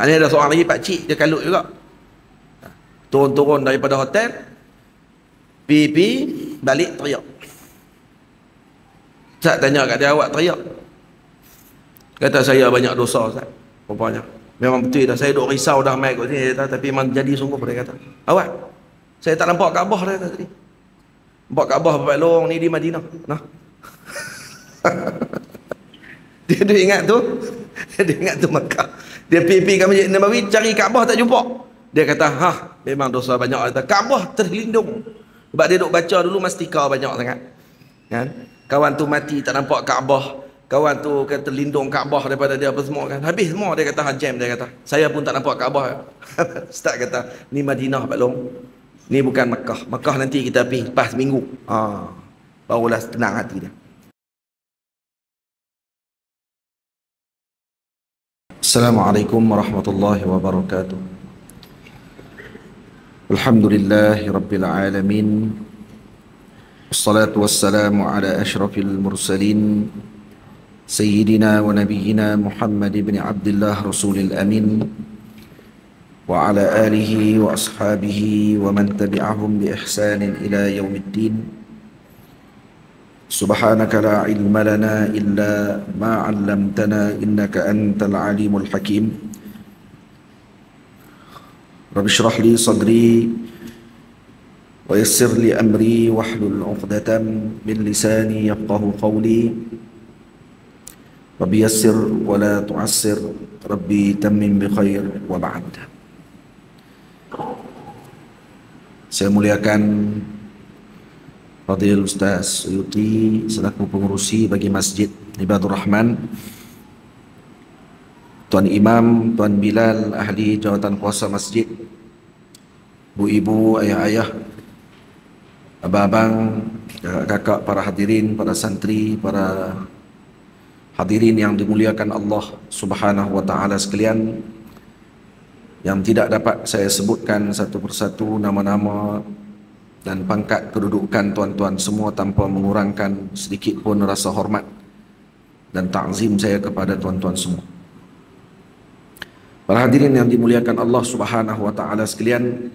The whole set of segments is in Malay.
Ini ada seorang lagi pakcik, dia kalut juga. Turun-turun daripada hotel, pi balik teriak. Ustaz tanya kat dia, awak teriak? Kata, saya banyak dosa Ustaz. Rupanya memang betul dah, saya duk risau dah mai kat sini, tapi memang jadi sungguh. Dia kata, awak, saya tak nampak Kaabah dia kata tadi. Nampak Kaabah bapak lorong ni di Madinah. Nah. Dia ingat tu, dia ingat tu Makkah. Dia pergi ke Masjid Nabawi cari Kaabah tak jumpa. Dia kata, memang dosa banyak. Kaabah terlindung. Sebab dia duk baca dulu mastika banyak sangat. Kan? Kawan tu mati tak nampak Kaabah. Kawan tu kata terlindung Kaabah daripada dia apa semua kan. Habis semua dia kata hajam, dia kata. Saya pun tak nampak Kaabah. Ustaz kata, ni Madinah Pak Long. Ni bukan Makkah. Makkah nanti kita pergi lepas minggu. Barulah tenang hati dia. Assalamualaikum warahmatullahi wabarakatuh. Alhamdulillahi rabbil alamin. Wassalatu wassalamu ala ashrafil mursalin Sayyidina wa nabiyyina Muhammad ibn Abdullah Rasulil Amin wa ala alihi wa ashabihi wa man tabi'ahum bi ihsanin ila yaumiddin. Subhanaka la ilma lana illa ma 'allamtana innaka antal alimul hakim. Rabbi shrah li sadri wa yassir li amri wahlul 'uqdatam min lisani yafqahu qawli. Rabbi yassir wa la tu'assir, Rabbi tammim bi khair wa ba'd. Saya muliakan Fadil Ustaz Suyuti selaku pengurusi bagi Masjid Ibadur Rahman, Tuan Imam, Tuan Bilal, ahli jawatan kuasa masjid, bu-ibu, ayah-ayah, abang-abang, kakak-kakak, para hadirin, para santri, para hadirin yang dimuliakan Allah Subhanahu wa taala sekalian, yang tidak dapat saya sebutkan satu persatu nama-nama dan pangkat kedudukan tuan-tuan semua tanpa mengurangkan sedikit pun rasa hormat dan ta'zim saya kepada tuan-tuan semua. Para hadirin yang dimuliakan Allah Subhanahu wa taala sekalian,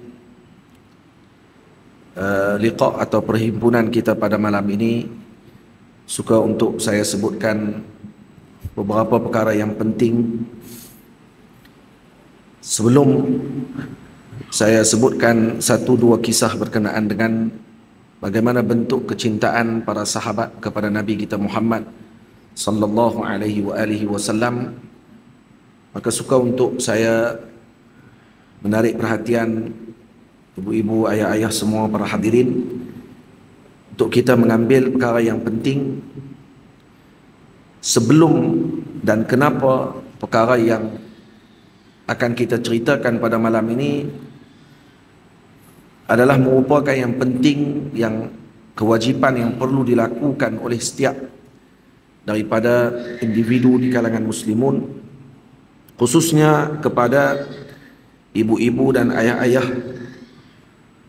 liqa atau perhimpunan kita pada malam ini suka untuk saya sebutkan beberapa perkara yang penting. Sebelum saya sebutkan satu dua kisah berkenaan dengan bagaimana bentuk kecintaan para sahabat kepada Nabi kita Muhammad sallallahu alaihi wasallam, maka suka untuk saya menarik perhatian ibu-ibu, ayah-ayah semua, para hadirin, untuk kita mengambil perkara yang penting sebelum dan kenapa perkara yang akan kita ceritakan pada malam ini adalah merupakan yang penting, yang kewajipan yang perlu dilakukan oleh setiap daripada individu di kalangan muslimun, khususnya kepada ibu-ibu dan ayah-ayah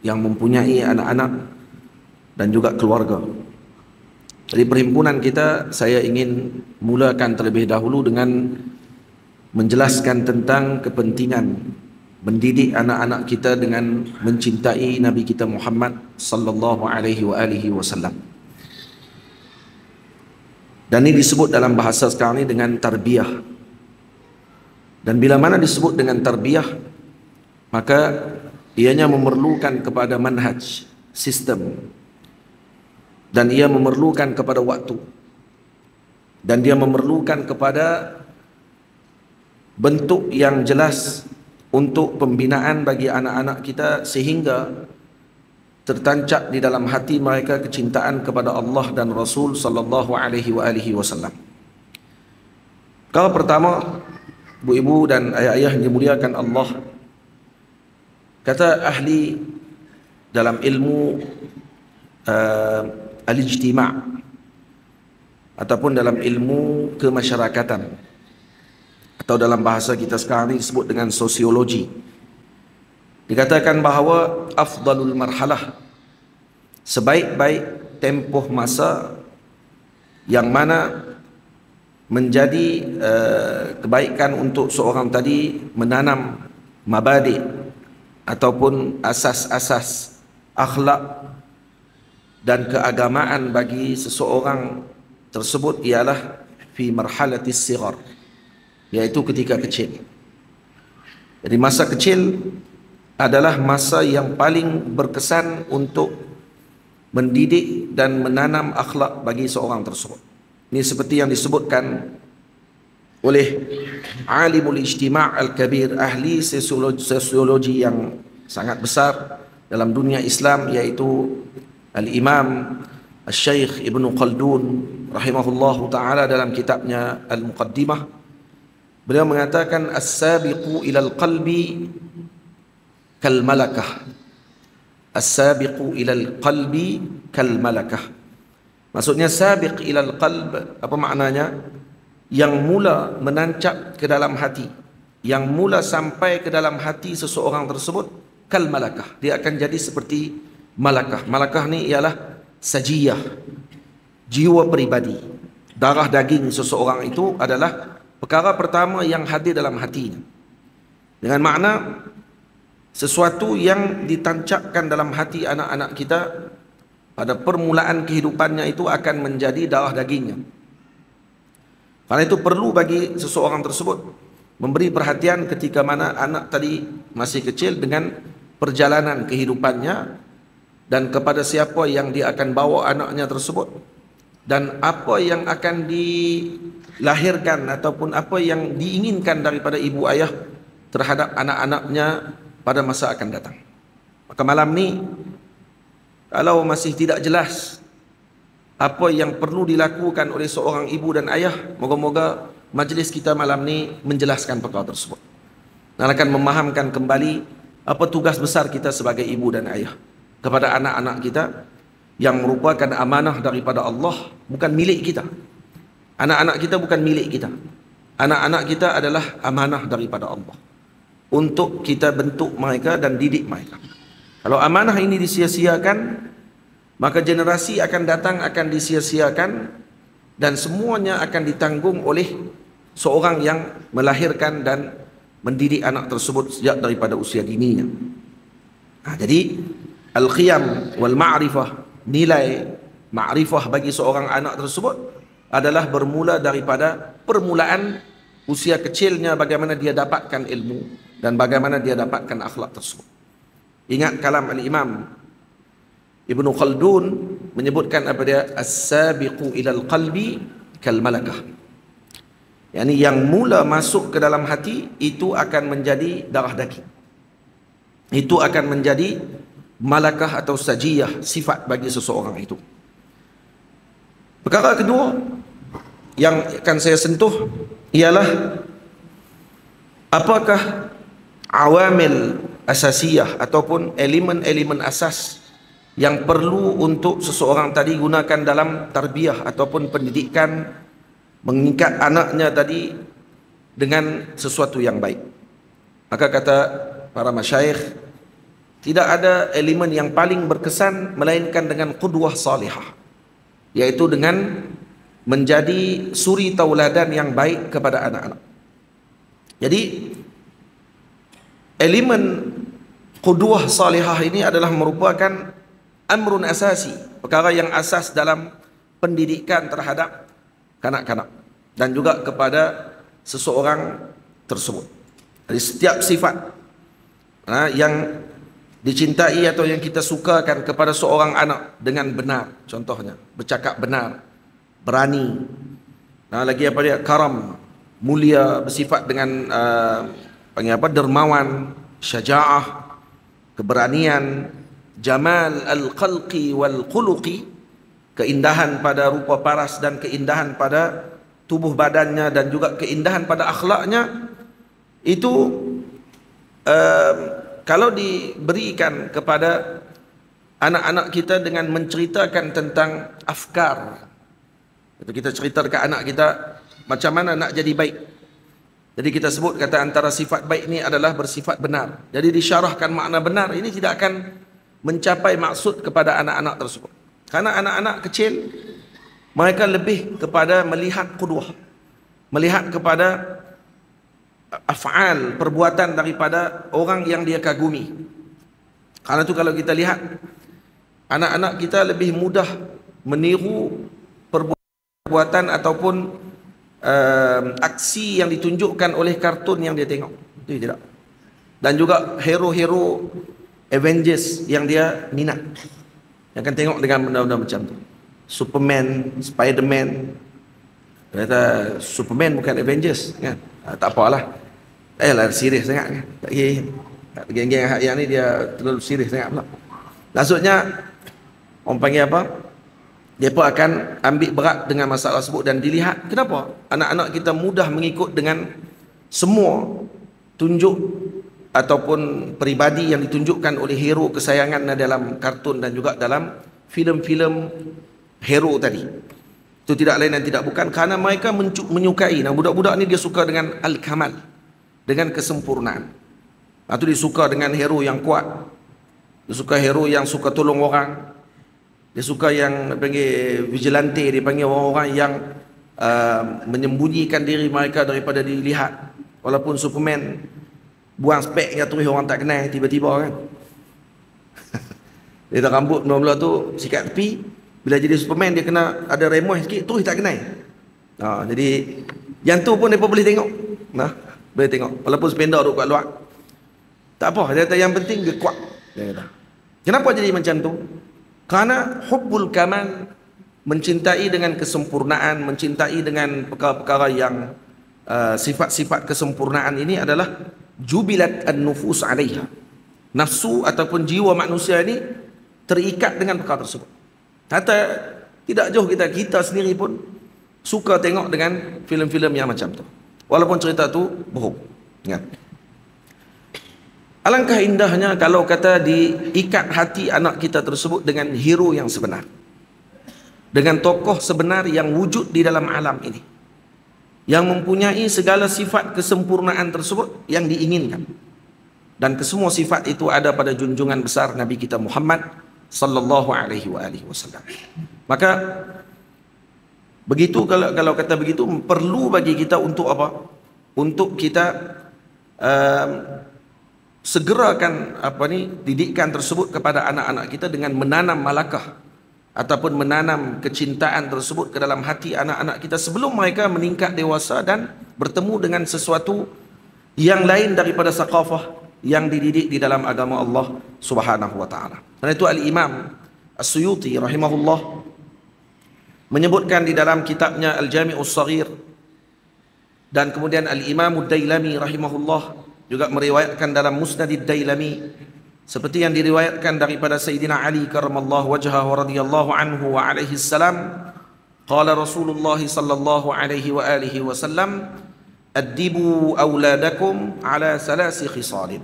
yang mempunyai anak-anak dan juga keluarga. Jadi perhimpunan kita, saya ingin mulakan terlebih dahulu dengan menjelaskan tentang kepentingan mendidik anak-anak kita dengan mencintai Nabi kita Muhammad sallallahu alaihi wasallam. Dan ini disebut dalam bahasa sekarang ini dengan tarbiyah. Dan bila mana disebut dengan tarbiyah, maka ianya memerlukan kepada manhaj, sistem, dan ia memerlukan kepada waktu, dan dia memerlukan kepada bentuk yang jelas untuk pembinaan bagi anak-anak kita sehingga tertancap di dalam hati mereka kecintaan kepada Allah dan Rasul sallallahu alaihi wasallam. Kalau pertama, ibu-ibu dan ayah-ayah yang dimuliakan Allah, kata ahli dalam ilmu al-ijtima' ataupun dalam ilmu kemasyarakatan, atau dalam bahasa kita sekarang ini disebut dengan sosiologi, dikatakan bahawa afdalul marhalah, sebaik-baik tempoh masa yang mana menjadi kebaikan untuk seorang tadi menanam mabadi ataupun asas-asas akhlak dan keagamaan bagi seseorang tersebut ialah fi marhalatis sighar, yaitu ketika kecil. Jadi masa kecil adalah masa yang paling berkesan untuk mendidik dan menanam akhlak bagi seorang tersebut. Ini seperti yang disebutkan oleh alimul ijtima' al-kabir, ahli sosiologi yang sangat besar dalam dunia Islam, yaitu al-imam al-syaikh Ibn Khaldun rahimahullahu ta'ala dalam kitabnya al-muqaddimah. Beliau mengatakan as-sabiqu ilal qalbi kal malakah. As-sabiqu ilal qalbi kal malakah. Maksudnya sabiq ilal qalb, apa maknanya? Yang mula menancap ke dalam hati, yang mula sampai ke dalam hati seseorang tersebut kal malakah, dia akan jadi seperti malakah. Malakah ni ialah sajiyah, jiwa pribadi, darah daging seseorang itu adalah perkara pertama yang hadir dalam hatinya. Dengan makna sesuatu yang ditancapkan dalam hati anak-anak kita pada permulaan kehidupannya itu akan menjadi darah dagingnya. Karena itu perlu bagi seseorang tersebut memberi perhatian ketika mana anak tadi masih kecil dengan perjalanan kehidupannya dan kepada siapa yang dia akan bawa anaknya tersebut dan apa yang akan dilahirkan ataupun apa yang diinginkan daripada ibu ayah terhadap anak-anaknya pada masa akan datang. Maka malam ni kalau masih tidak jelas apa yang perlu dilakukan oleh seorang ibu dan ayah, moga-moga majlis kita malam ni menjelaskan perkara tersebut dan akan memahamkan kembali apa tugas besar kita sebagai ibu dan ayah kepada anak-anak kita yang merupakan amanah daripada Allah, bukan milik kita. Anak-anak kita bukan milik kita. Anak-anak kita adalah amanah daripada Allah untuk kita bentuk mereka dan didik mereka. Kalau amanah ini disia-siakan, maka generasi akan datang akan disia-siakan dan semuanya akan ditanggung oleh seorang yang melahirkan dan mendidik anak tersebut sejak daripada usia dininya. Jadi al-qiyam wal ma'rifah, nilai ma'rifah bagi seorang anak tersebut adalah bermula daripada permulaan usia kecilnya, bagaimana dia dapatkan ilmu dan bagaimana dia dapatkan akhlak tersebut. Ingat kalam al-imam Ibn Khaldun menyebutkan apa dia? As-sabiqu ilal qalbi kal malakah. Yani yang mula masuk ke dalam hati itu akan menjadi darah daging. Itu akan menjadi malakah atau sajiyah, sifat bagi seseorang itu. Perkara kedua yang akan saya sentuh ialah apakah awamil asasiyah ataupun elemen-elemen asas yang perlu untuk seseorang tadi gunakan dalam tarbiyah ataupun pendidikan, mengikat anaknya tadi dengan sesuatu yang baik. Maka kata para masyayikh, tidak ada elemen yang paling berkesan melainkan dengan qudwah salihah, yaitu dengan menjadi suri tauladan yang baik kepada anak-anak. Jadi elemen qudwah salihah ini adalah merupakan amrun asasi, perkara yang asas dalam pendidikan terhadap kanak-kanak dan juga kepada seseorang tersebut. Jadi setiap sifat yang dicintai atau yang kita sukakan kepada seorang anak dengan benar, contohnya bercakap benar, berani, lagi apa dia, karam, mulia, bersifat dengan dermawan, syaja'ah, keberanian, jamal al-khalqi wal khuluqi, keindahan pada rupa paras dan keindahan pada tubuh badannya dan juga keindahan pada akhlaknya. Itu kalau diberikan kepada anak-anak kita dengan menceritakan tentang afkar, itu kita cerita dekat anak kita macam mana nak jadi baik. Jadi kita sebut kata antara sifat baik ini adalah bersifat benar. Jadi disyarahkan makna benar ini tidak akan mencapai maksud kepada anak-anak tersebut. Karena anak-anak kecil mereka lebih kepada melihat qudwah. melihat kepada af'al, perbuatan daripada orang yang dia kagumi. Karena itu kalau kita lihat, anak-anak kita lebih mudah meniru perbuatan ataupun aksi yang ditunjukkan oleh kartun yang dia tengok. Itu tidak. Dan juga hero-hero Avengers yang dia minat. Yang akan tengok dengan benda-benda macam tu. Superman, Spiderman. Kata Superman bukan Avengers kan. Tak apalah. Lah serius sangat kan. Tak kira. Geng-geng yang ni dia terlalu serius sangat pula. Maksudnya orang panggil apa? Mereka akan ambil berat dengan masalah tersebut dan dilihat kenapa anak-anak kita mudah mengikut dengan semua tunjuk ataupun peribadi yang ditunjukkan oleh hero kesayangan dalam kartun dan juga dalam filem-filem hero tadi. Itu tidak lain dan tidak bukan kerana mereka menyukai. Nah, budak-budak ni dia suka dengan al-kamal, dengan kesempurnaan. Itu dia suka dengan hero yang kuat. Dia suka hero yang suka tolong orang. Dia suka yang panggil vigilante, dia panggil orang-orang yang menyembunyikan diri mereka daripada dilihat. Walaupun Superman buang spek yang terus orang tak kenal tiba-tiba kan. Dia tak rambut mula-mula tu sikat tepi, bila jadi Superman dia kena ada remoy sikit terus tak kenal. Jadi yang tu pun mereka boleh tengok. Boleh tengok walaupun sependa duduk kat luar. Tak apa, dia kata yang penting dia kuat. Dia kata. Kenapa jadi macam tu? Kerana hubbul kamal, mencintai dengan kesempurnaan, mencintai dengan perkara-perkara yang sifat-sifat kesempurnaan ini adalah jubilat an-nufus alaiha. Nafsu ataupun jiwa manusia ini terikat dengan perkara tersebut. Kata tidak jauh kita sendiri pun suka tengok dengan filem-filem yang macam tu. Walaupun cerita tu bohong. Ingat. Alangkah indahnya kalau kata diikat hati anak kita tersebut dengan hero yang sebenar. Dengan tokoh sebenar yang wujud di dalam alam ini. Yang mempunyai segala sifat kesempurnaan tersebut yang diinginkan. Dan kesemua sifat itu ada pada junjungan besar Nabi kita Muhammad sallallahu alaihi wasallam. Maka begitu, kalau kata begitu, perlu bagi kita untuk apa? Untuk kita segerakan didikan tersebut kepada anak-anak kita dengan menanam malakah ataupun menanam kecintaan tersebut ke dalam hati anak-anak kita sebelum mereka meningkat dewasa dan bertemu dengan sesuatu yang lain daripada saqafah yang dididik di dalam agama Allah Subhanahu wa taala. Karena itu Al-Imam As-Suyuti rahimahullah menyebutkan di dalam kitabnya Al-Jami'us Shaghir, dan kemudian Al-Imam Ad-Dailami rahimahullah juga meriwayatkan dalam Musnad Ad-Dailami seperti yang diriwayatkan daripada Sayyidina Ali karramallahu wajhahu radhiyallahu anhu wa alaihi salam, qala Rasulullah sallallahu alaihi wa alihi wasallam, addibu auladakum ala salasi khisalin.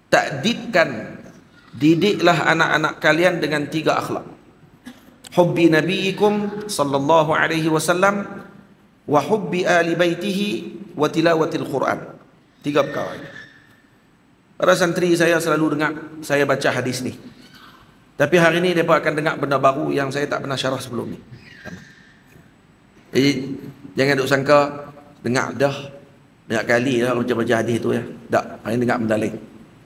Ta'dibkan, didiklah anak-anak kalian dengan 3 akhlak. Hubbi nabiyikum sallallahu alaihi wasallam wa hubbi ali baitihi wa tilawatil Quran. 3 perkara ini. Para santri saya selalu dengar saya baca hadis ni. Tapi hari ni mereka akan dengar benda baru yang saya tak pernah syarah sebelum ni. Jadi jangan duk sangka dengar dah banyak kali dah baca-baca hadis tu ya. Tak, hari ni dengar benda lain.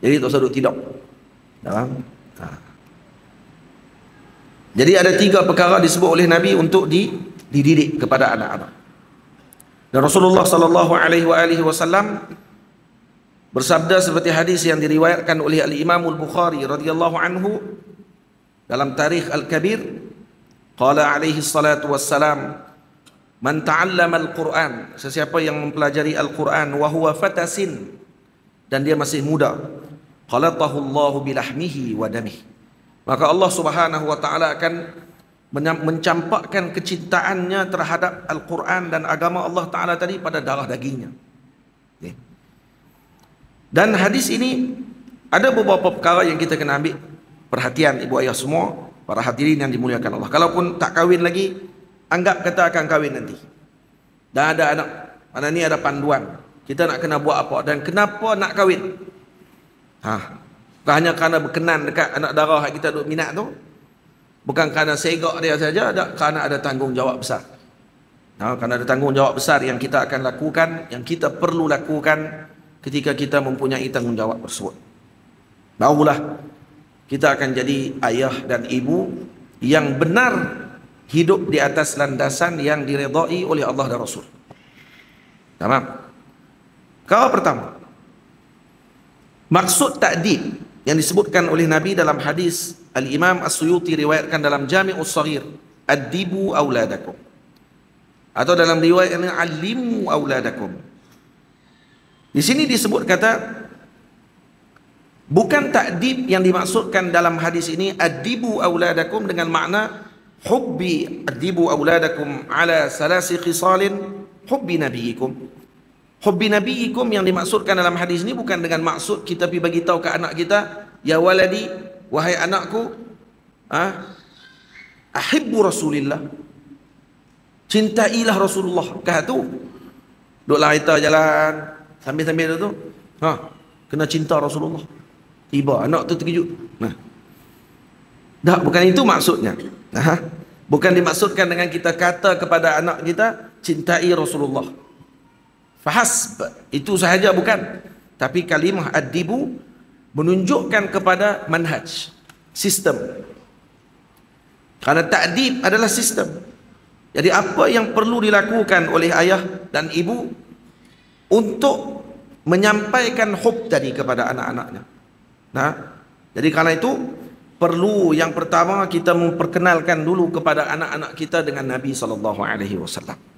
Jadi tak usah duk tidur. Jadi ada 3 perkara disebut oleh Nabi untuk dididik kepada anak-anak. Dan Rasulullah sallallahu alaihi wasallam bersabda seperti hadis yang diriwayatkan oleh Al-Imam Al-Bukhari radhiyallahu anhu dalam Tarikh Al-Kabir, qala alaihi salatu wassalam, man ta'allama al-Quran, sesiapa yang mempelajari Al-Quran wa huwa fatasin, dan dia masih muda, qalatahu Allahu bilahmihi wa damihi, maka Allah Subhanahu wa taala akan mencampakkan kecintaannya terhadap Al-Quran dan agama Allah taala tadi pada darah dagingnya. Dan hadis ini ada beberapa perkara yang kita kena ambil perhatian ibu ayah semua, para hadirin yang dimuliakan Allah. Kalaupun tak kahwin lagi, anggap kata akan kahwin nanti. Dan ada anak, mana ni ada panduan. Kita nak kena buat apa dan kenapa nak kahwin. Bukan hanya kerana berkenan dekat anak darah yang kita duk minat tu. Bukan kerana segak dia saja, kerana ada tanggungjawab besar. Karena ada tanggungjawab besar yang kita akan lakukan, yang kita perlu lakukan ketika kita mempunyai tanggungjawab tersebut. Barulah kita akan jadi ayah dan ibu yang benar hidup di atas landasan yang diredai oleh Allah dan Rasul. Tamam. Kalau pertama, maksud ta'dib yang disebutkan oleh Nabi dalam hadis Al-Imam As-Suyuti riwayatkan dalam Jami'us Shaghir, addibu auladakum, atau dalam riwayat yang alimu auladakum. Di sini disebut kata, bukan ta'dib yang dimaksudkan dalam hadis ini addibu auladakum dengan makna hubbi, addibu auladakum ala salasi khisalin hubbi nabiyikum. Hubbi nabiyikum yang dimaksudkan dalam hadis ini bukan dengan maksud kita pergi bagi tahu ke anak kita, ya waladi, wahai anakku, ahibbu Rasulillah, cintailah Rasulullah. Kah tu duduklah kita jalan sambil-sambil tu kena cinta Rasulullah. Tiba anak tu terkejut. Bukan itu maksudnya. Bukan dimaksudkan dengan kita kata kepada anak kita, cintai Rasulullah. Fahasb, itu sahaja bukan. Tapi kalimah addibu menunjukkan kepada manhaj, sistem. Karena ta'dib adalah sistem. Jadi apa yang perlu dilakukan oleh ayah dan ibu untuk menyampaikan hub tadi kepada anak-anaknya. Jadi karena itu perlu yang pertama kita memperkenalkan dulu kepada anak-anak kita dengan Nabi SAW.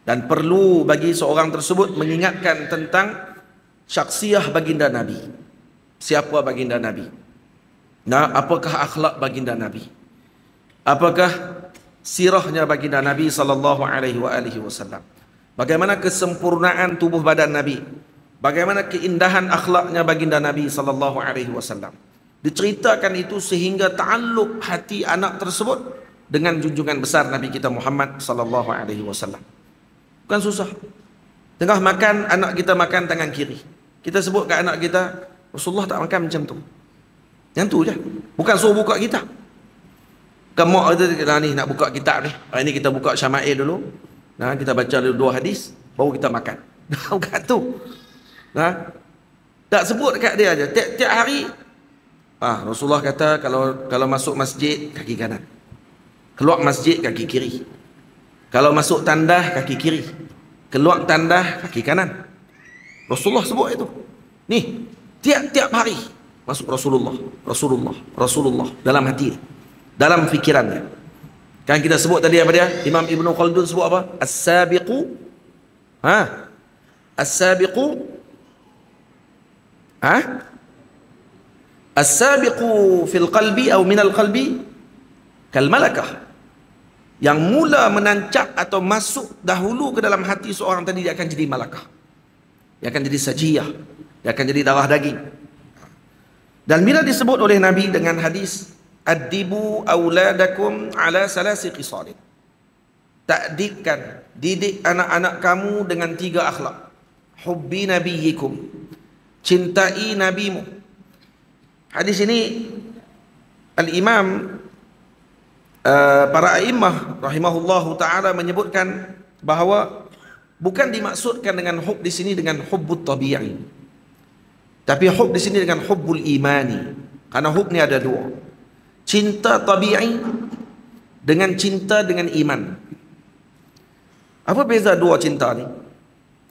Dan perlu bagi seorang tersebut mengingatkan tentang syakhsiyah baginda Nabi. Siapa baginda Nabi? Apakah akhlak baginda Nabi? Apakah sirahnya baginda Nabi SAW? Bagaimana kesempurnaan tubuh badan Nabi? Bagaimana keindahan akhlaknya baginda Nabi SAW? Diceritakan itu sehingga ta'alluq hati anak tersebut dengan junjungan besar Nabi kita Muhammad SAW. Bukan susah. Tengah makan, anak kita makan tangan kiri. Kita sebut ke anak kita, Rasulullah tak makan macam tu. Yang tu je. Bukan suruh buka kitab. Kamu ni nak buka kitab ni. Hari ni kita buka Syama'il dulu. Kita baca dulu 2 hadis, baru kita makan. Bukan tu. Tak sebut dekat dia aja. Tiap hari Rasulullah kata kalau masuk masjid kaki kanan. Keluar masjid kaki kiri. Kalau masuk tandah kaki kiri, keluar tandah kaki kanan. Rasulullah sebut itu. Ni tiap hari masuk Rasulullah dalam hati, dalam fikirannya. Kan kita sebut tadi apa dia? Imam Ibnu Khaldun sebut apa? As-sabiqu as-sabiqu fil qalbi atau minal qalbi kal malakah. Yang mula menancap atau masuk dahulu ke dalam hati seorang tadi, dia akan jadi malakah. Dia akan jadi sajiyah. Dia akan jadi darah daging. Dan bila disebut oleh Nabi dengan hadis, addibu auladakum ala salasi khisalin. Ta'dibkan, didik anak-anak kamu dengan 3 akhlak. Hubbi nabiyikum, cintai nabimu. Hadis ini Al-Imam para a'immah rahimahullahu ta'ala menyebutkan bahawa bukan dimaksudkan dengan hub di sini dengan hubbut tabi'i, tapi hub di sini dengan hubbul imani. Karena hub ni ada 2. Cinta tabi'i dengan cinta dengan iman. Apa beza 2 cinta ni?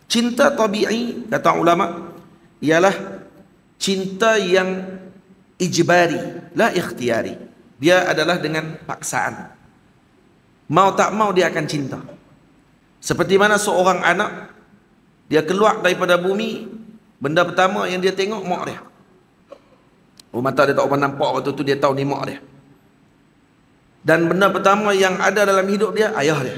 Cinta tabi'i, kata ulama, ialah cinta yang ijbari, la ikhtiyari. Dia adalah dengan paksaan. Mau tak mau dia akan cinta. Seperti mana seorang anak, dia keluar daripada bumi, benda pertama yang dia tengok mak dia. Mata dia tak pernah nampak, waktu tu dia tahu ni mak dia. Dan benda pertama yang ada dalam hidup dia, ayah dia.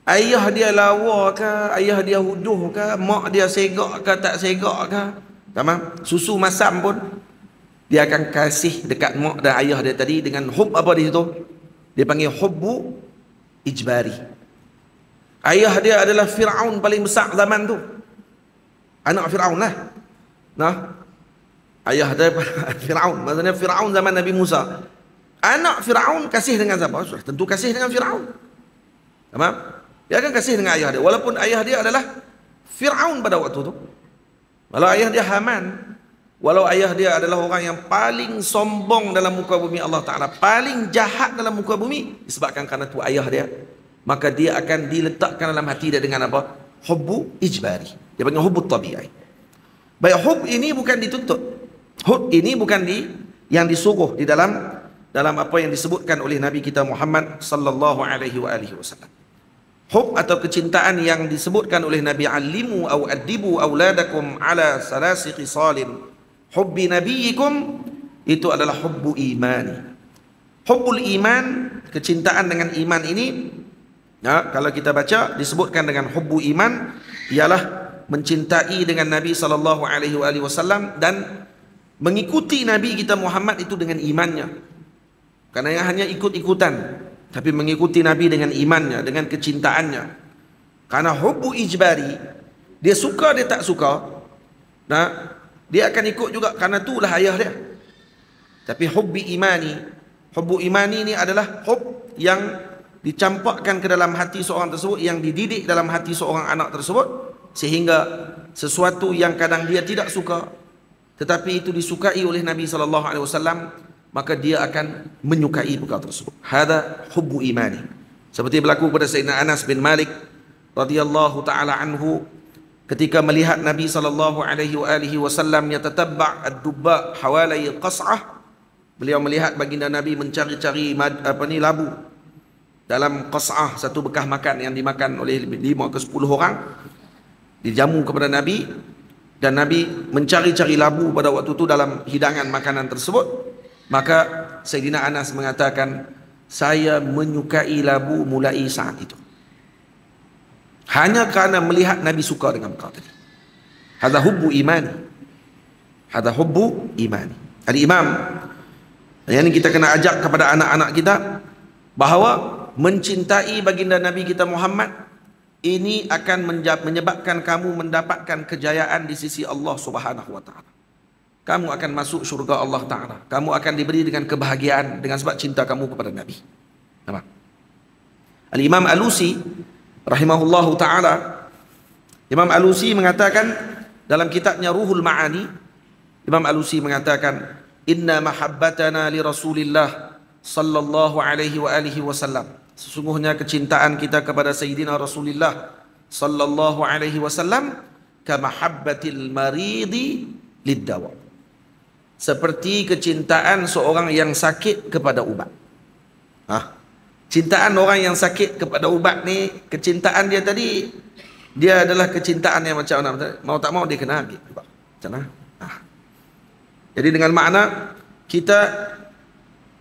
Ayah dia lawa ke, ayah dia huduh ke, mak dia segak ke tak segak ke, tamam? Susu masam pun dia akan kasih dekat mak dan ayah dia tadi dengan hub apa di situ? Dia panggil hubbu ijbari. Ayah dia adalah Fir'aun paling besar zaman tu. Anak Fir'aun lah. Ayah dia Fir'aun. Maksudnya Fir'aun zaman Nabi Musa. Anak Fir'aun kasih dengan siapa? Tentu kasih dengan Fir'aun. Tamam? Dia akan kasih dengan ayah dia, walaupun ayah dia adalah Fir'aun pada waktu itu. Walau ayah dia Haman, walau ayah dia adalah orang yang paling sombong dalam muka bumi Allah Ta'ala, paling jahat dalam muka bumi, disebabkan kerana itu ayah dia, maka dia akan diletakkan dalam hati dia dengan apa? Hubbu ijbari. Dia panggil hubbu tabi'i. Baik, hub ini bukan dituntut. Hub ini bukan yang disuruh di dalam apa yang disebutkan oleh Nabi kita Muhammad sallallahu alaihi wasallam. Hub atau kecintaan yang disebutkan oleh Nabi, alimu au adibu auladakum ala salasi khisalin hubbi nabiyikum, itu adalah hubbu imani. Hubbul iman, kecintaan dengan iman ini, ya, kalau kita baca disebutkan dengan hubbu iman, ialah mencintai dengan Nabi sallallahu alaihi wasallam dan mengikuti Nabi kita Muhammad itu dengan imannya. Karena yang hanya ikut-ikutan, tapi mengikuti Nabi dengan imannya, dengan kecintaannya. Karena hubbu ijbari, dia suka dia tak suka, nah, dia akan ikut juga karena itulah ayah dia. Tapi hubbi imani, hubbu imani ini adalah hub yang dicampakkan ke dalam hati seorang tersebut, yang dididik dalam hati seorang anak tersebut, sehingga sesuatu yang kadang dia tidak suka tetapi itu disukai oleh Nabi sallallahu alaihi wasallam, maka dia akan menyukai perkara tersebut. Hada hubbu imani. Seperti berlaku pada Sayyidina Anas bin Malik radhiyallahu taala anhu, ketika melihat Nabi sallallahu alaihi wasallam yatatabba' ad-dubba hawalai qas'ah, beliau melihat baginda Nabi mencari-cari labu dalam qas'ah, satu bekas makan yang dimakan oleh 5 ke 10 orang, dijamu kepada Nabi, dan Nabi mencari-cari labu pada waktu itu dalam hidangan makanan tersebut. Maka Sayyidina Anas mengatakan, saya menyukai labu mulai saat itu, hanya kerana melihat Nabi suka dengan perkara tadi. Hadza hubbu imani. Hadza hubbu imani. Al-Imam, yang kita kena ajak kepada anak-anak kita bahawa mencintai baginda Nabi kita Muhammad ini akan menyebabkan kamu mendapatkan kejayaan di sisi Allah Subhanahu wa taala. Kamu akan masuk syurga Allah Ta'ala. Kamu akan diberi dengan kebahagiaan dengan sebab cinta kamu kepada Nabi. Nampak? Al-Imam Alusi rahimahullahu ta'ala, Imam Alusi mengatakan dalam kitabnya Ruhul Ma'ani, Imam Alusi mengatakan, inna mahabbatana li Rasulillah sallallahu alaihi wasallam, sesungguhnya kecintaan kita kepada Sayyidina Rasulullah sallallahu alaihi wasallam kamahabbatil maridi liddawa, seperti kecintaan seorang yang sakit kepada ubat. Cintaan orang yang sakit kepada ubat ni, kecintaan dia tadi, dia adalah kecintaan yang macam mana, mau tak mau dia kena ambil ubat. Macam mana? Jadi dengan makna kita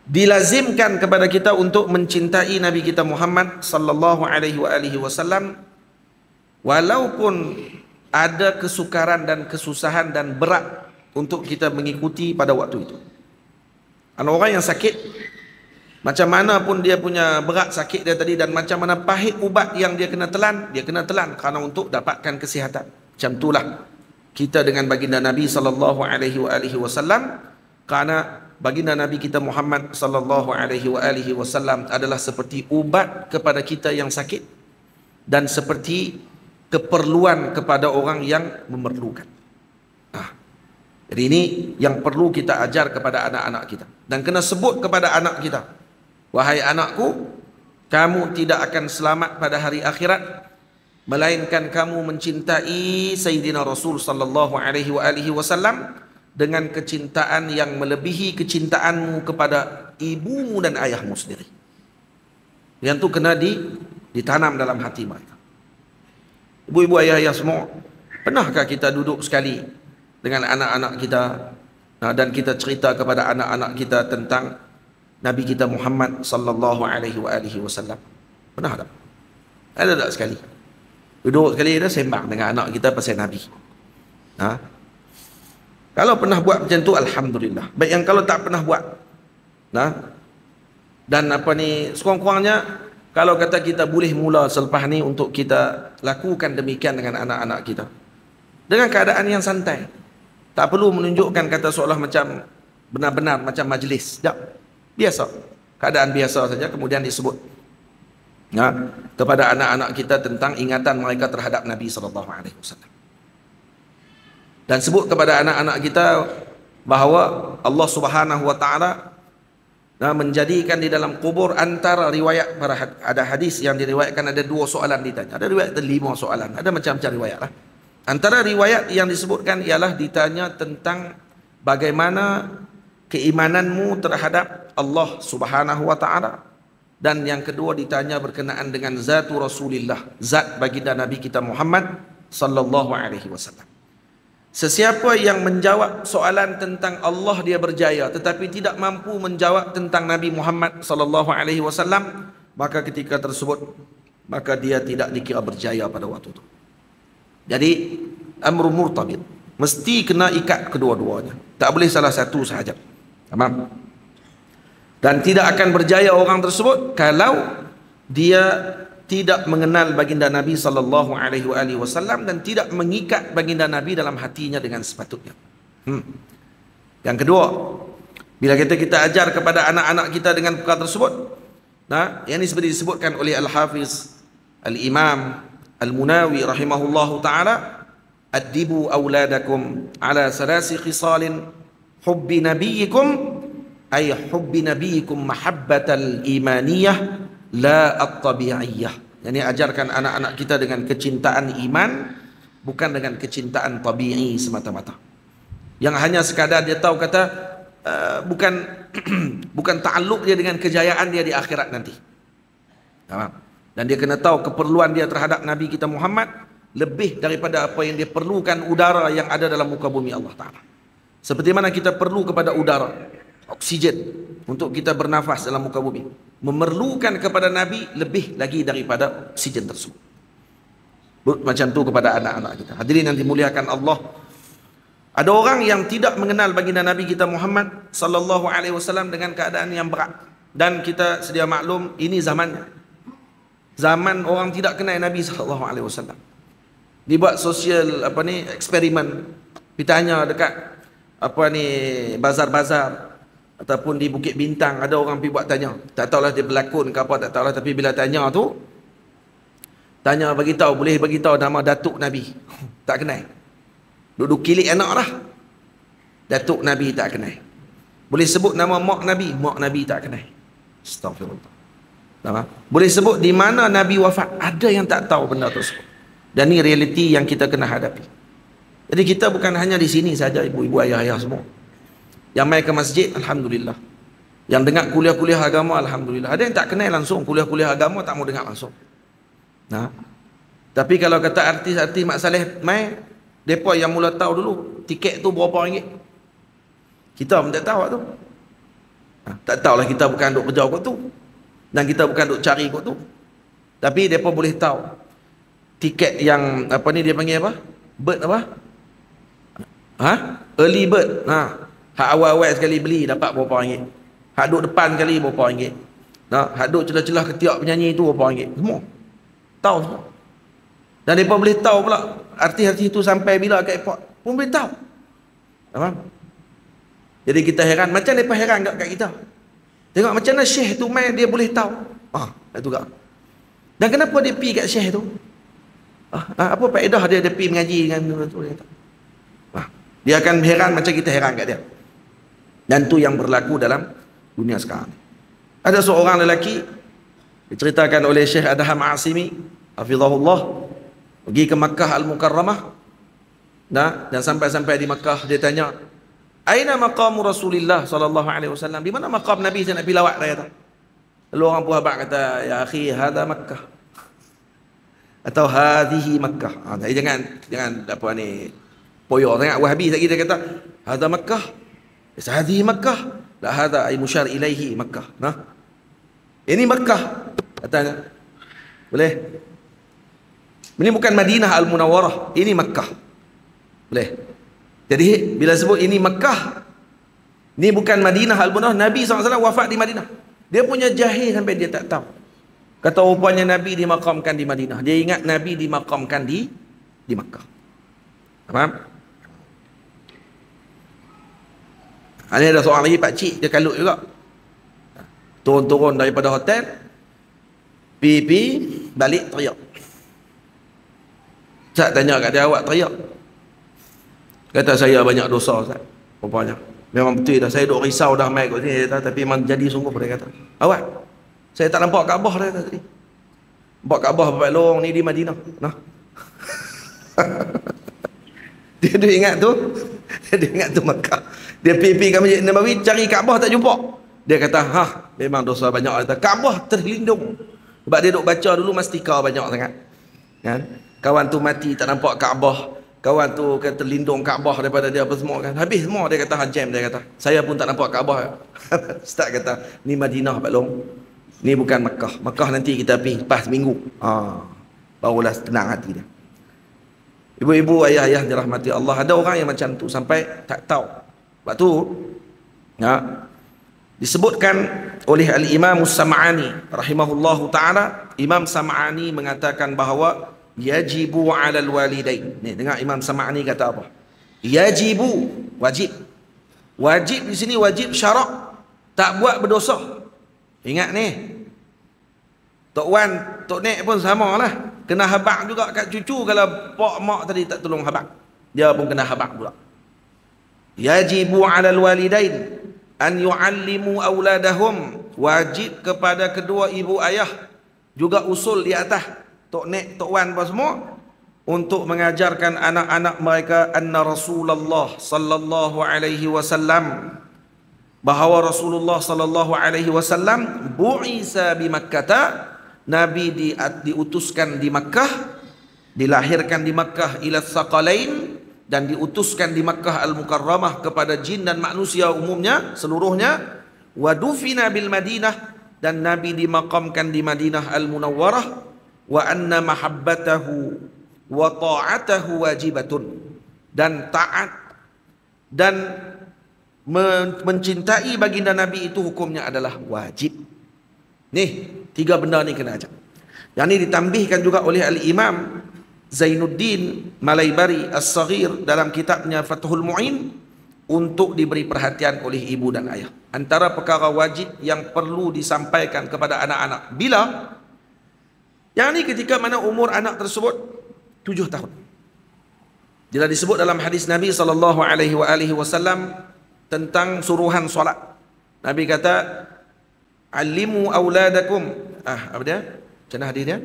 dilazimkan kepada kita untuk mencintai Nabi kita Muhammad sallallahu alaihi wasallam, walaupun ada kesukaran dan kesusahan dan berat untuk kita mengikuti pada waktu itu. Orang yang sakit, macam mana pun dia punya berat sakit dia tadi, dan macam mana pahit ubat yang dia kena telan, kerana untuk dapatkan kesihatan. Macam itulah kita dengan baginda Nabi sallallahu alaihi wasallam, kerana baginda Nabi kita Muhammad sallallahu alaihi wasallam adalah seperti ubat kepada kita yang sakit dan seperti keperluan kepada orang yang memerlukan. Jadi ini yang perlu kita ajar kepada anak-anak kita, dan kena sebut kepada anak kita, wahai anakku, kamu tidak akan selamat pada hari akhirat melainkan kamu mencintai Sayyidina Rasul sallallahu alaihi wasallam dengan kecintaan yang melebihi kecintaanmu kepada ibumu dan ayahmu sendiri. Yang itu kena ditanam dalam hati mereka. Ibu-ibu, ayah-ayah semua, pernahkah kita duduk sekali dengan anak-anak kita dan kita cerita kepada anak-anak kita tentang Nabi kita Muhammad sallallahu alaihi wasallam? Pernah tak? Ada tak sekali? Duduk sekali dah sembang dengan anak kita pasal Nabi. Kalau pernah buat macam tu, alhamdulillah. Baik, yang kalau tak pernah buat, dan sekurang-kurangnya kalau kata kita boleh mula selepas ni untuk kita lakukan demikian dengan anak-anak kita dengan keadaan yang santai. Tak perlu menunjukkan kata seolah macam benar-benar macam majlis. Tak. Biasa. Keadaan biasa saja, kemudian disebut. Ya, kepada anak-anak kita tentang ingatan mereka terhadap Nabi SAW. Dan sebut kepada anak-anak kita bahawa Allah Subhanahu wa taala menjadikan di dalam kubur antara riwayat ada hadis yang diriwayatkan ada 2 soalan ditanya. Ada riwayat 5 soalan, ada macam-macam riwayat lah. Antara riwayat yang disebutkan ialah ditanya tentang bagaimana keimananmu terhadap Allah Subhanahu wa taala. Dan yang kedua ditanya berkenaan dengan zatu Rasulillah, zat baginda Nabi kita Muhammad sallallahu alaihi wasallam. Sesiapa yang menjawab soalan tentang Allah dia berjaya, tetapi tidak mampu menjawab tentang Nabi Muhammad sallallahu alaihi wasallam, maka ketika tersebut maka dia tidak dikira berjaya pada waktu itu. Jadi amru murtabit, mesti kena ikat kedua-duanya. Tak boleh salah satu sahaja. Faham? Dan tidak akan berjaya orang tersebut kalau dia tidak mengenal baginda Nabi sallallahu alaihi wasallam dan tidak mengikat baginda Nabi dalam hatinya dengan sepatutnya. Yang kedua, bila kita ajar kepada anak-anak kita dengan perkara tersebut, yang ini seperti disebutkan oleh Al-Hafiz Al-Imam Al-Munawi rahimahullahu taala, addibu auladakum ala salasi khisalin hubbi nabiyikum ay hubbi nabiyikum mahabbatal imaniyah la at-tabi'iyah. Yani ajarkan anak-anak kita dengan kecintaan iman, bukan dengan kecintaan tabi'i semata-mata. Yang hanya sekadar dia tahu kata bukan bukan ta'alluq dia dengan kejayaan dia di akhirat nanti. Dan dia kena tahu keperluan dia terhadap Nabi kita Muhammad lebih daripada apa yang dia perlukan udara yang ada dalam muka bumi Allah Ta'ala. Seperti mana kita perlu kepada udara, oksigen untuk kita bernafas dalam muka bumi, memerlukan kepada Nabi lebih lagi daripada oksigen tersebut. Macam tu kepada anak-anak kita. Hadirin yang dimuliakan Allah, ada orang yang tidak mengenal baginda Nabi kita Muhammad sallallahu alaihi wasallam dengan keadaan yang berat, dan kita sedia maklum ini zamannya. Zaman orang tidak kenal Nabi sallallahu alaihi wasallam. Dibuat sosial eksperimen. Kita tanya dekat bazar-bazar ataupun di Bukit Bintang, ada orang pergi buat tanya. Tak tahulah dia berlakon ke apa, tak tahulah, tapi bila tanya tu, tanya bagi tahu, boleh bagi tahu nama datuk Nabi. Tak kenal. Duduk kilik anak lah. Datuk Nabi tak kenal. Boleh sebut nama mak Nabi tak kenal. Astagfirullah. Boleh sebut di mana Nabi wafat, ada yang tak tahu benda tersebut. Dan ni realiti yang kita kena hadapi. Jadi kita bukan hanya di sini saja, ibu-ibu, ayah-ayah semua. Yang mai ke masjid, alhamdulillah. Yang dengar kuliah-kuliah agama, alhamdulillah. Ada yang tak kenal langsung kuliah-kuliah agama, tak mau dengar langsung. Tapi kalau kata artis-artis Mak Saleh mai, depa yang mula tahu dulu tiket tu berapa ringgit. Kita pun tak tahu tu. Tak tahulah, kita bukan duk kerja kot tu. Dan kita bukan duk cari kot tu. Tapi depa boleh tahu tiket yang dia panggil apa? Bird apa? Early bird. Hak awal-awal sekali beli dapat berapa ringgit. Hak duduk depan kali berapa ringgit. Hak duduk celah-celah ketiak penyanyi tu berapa ringgit. Semua tahu semua. Dan mereka boleh tahu pula artis-artis itu sampai bila ke airport pun boleh tahu. Faham? Jadi kita heran, macam mereka heran kat kita. Tengok macam mana syekh tu main dia boleh tahu. Itu juga. Dan kenapa dia pergi kat syekh tu? Apa faedah dia pergi mengaji dengan tu? Dia akan heran macam kita heran kat dia. Dan tu yang berlaku dalam dunia sekarang. Ada seorang lelaki diceritakan oleh Syekh Adham Asimi hafizahullah, pergi ke Makkah Al-Mukarramah. Dan sampai-sampai di Makkah dia tanya, aina maqamu Rasulillah sallallahu alaihi wasallam? Di mana maqam Nabi saya nak pergi lawat, dia kata. Lalu orang puhabak kata, ya akhi, hadha Makkah. Atau hadhihi Makkah. Jadi jangan poyo sangat Wahabi lagi, dia kata hadha Makkah. Hadhihi Makkah. La hadha ay musyar ilaihi Makkah. Ini Makkah katanya. Boleh? Ini bukan Madinah Al-Munawwarah, ini Makkah. Boleh? Jadi bila sebut ini Makkah, ini bukan Madinah Al-Munawwarah. Nabi SAW wafat di Madinah. Dia punya jahil sampai dia tak tahu. Kata rupanya Nabi dimakamkan di Madinah. Dia ingat Nabi dimakamkan di Makkah. Faham? Ini ada seorang lagi pakcik, dia kalut juga. Turun-turun daripada hotel, Pi balik teriak. Ustaz tanya kat dia, awak teriak? Kata saya banyak dosa Ustaz. Rupanya memang betul dah, saya duk risau dah mai kat sini, tapi memang jadi sungguh. Dia kata, awak, saya tak nampak Kaabah dia kata tadi. Nampak Kaabah Bapak Long ni di Madinah. Nah. Dia ingat tu. Dia ingat tu Makkah. Dia pergi ke Masjid Nabawi cari Kaabah tak jumpa. Dia kata, memang dosa banyak. Kata, Kaabah terlindung. Sebab dia duk baca dulu mastika banyak sangat. Kan? Kawan tu mati tak nampak Kaabah. Kawan tu kata terlindung Kaabah daripada dia apa semua kan. Habis semua dia kata jam, dia kata. Saya pun tak nampak Kaabah. Ustaz kata, ni Madinah Pak Long. Ni bukan Makkah. Makkah nanti kita pergi lepas minggu. Barulah tenang hati dia. Ibu-ibu, ayah-ayah dirahmati Allah, ada orang yang macam tu sampai tak tahu. Sebab tu disebutkan oleh Al-Imam Sam'ani rahimahullahu ta'ala. Imam Sam'ani mengatakan bahawa yajibu 'alal walidain. Ni dengar Imam Sam'ani kata apa? Yajibu, wajib. Wajib di sini wajib syarak. Tak buat berdosa. Ingat ni. Tok Wan, Tok Nek pun sama lah. Kena habak juga kat cucu kalau pak mak tadi tak tolong habak. Dia pun kena habak pula. Yajibu 'alal walidain an yu'allimu auladahum. Wajib kepada kedua ibu ayah, juga usul di atas Tok Nek, Tok Wan apa semua, untuk mengajarkan anak-anak mereka anna Rasulullah sallallahu alaihi wasallam, bahawa Rasulullah sallallahu alaihi wasallam bu'isa bi Makkah, Nabi diutuskan di Makkah, dilahirkan di Makkah ila Tsaqalain, dan diutuskan di Makkah Al-Mukarramah kepada jin dan manusia umumnya seluruhnya. Wa dufina bil Madinah, dan Nabi dimaqamkan di Madinah Al-Munawwarah. Wa anna mahabbatahu wa ta'atahu wajibatun, dan taat dan mencintai baginda Nabi itu hukumnya adalah wajib. Nih, tiga benda ni kena ajak. Yang ni ditambihkan juga oleh Al-Imam Zainuddin Malaibari As-Saghir dalam kitabnya Fathul Mu'in, untuk diberi perhatian oleh ibu dan ayah. Antara perkara wajib yang perlu disampaikan kepada anak-anak. Bila? Yang ni ketika mana umur anak tersebut 7 tahun. Bila disebut dalam hadis Nabi SAW tentang suruhan solat. Nabi kata, alimu auladakum. Apa dia? Macam mana hadis dia?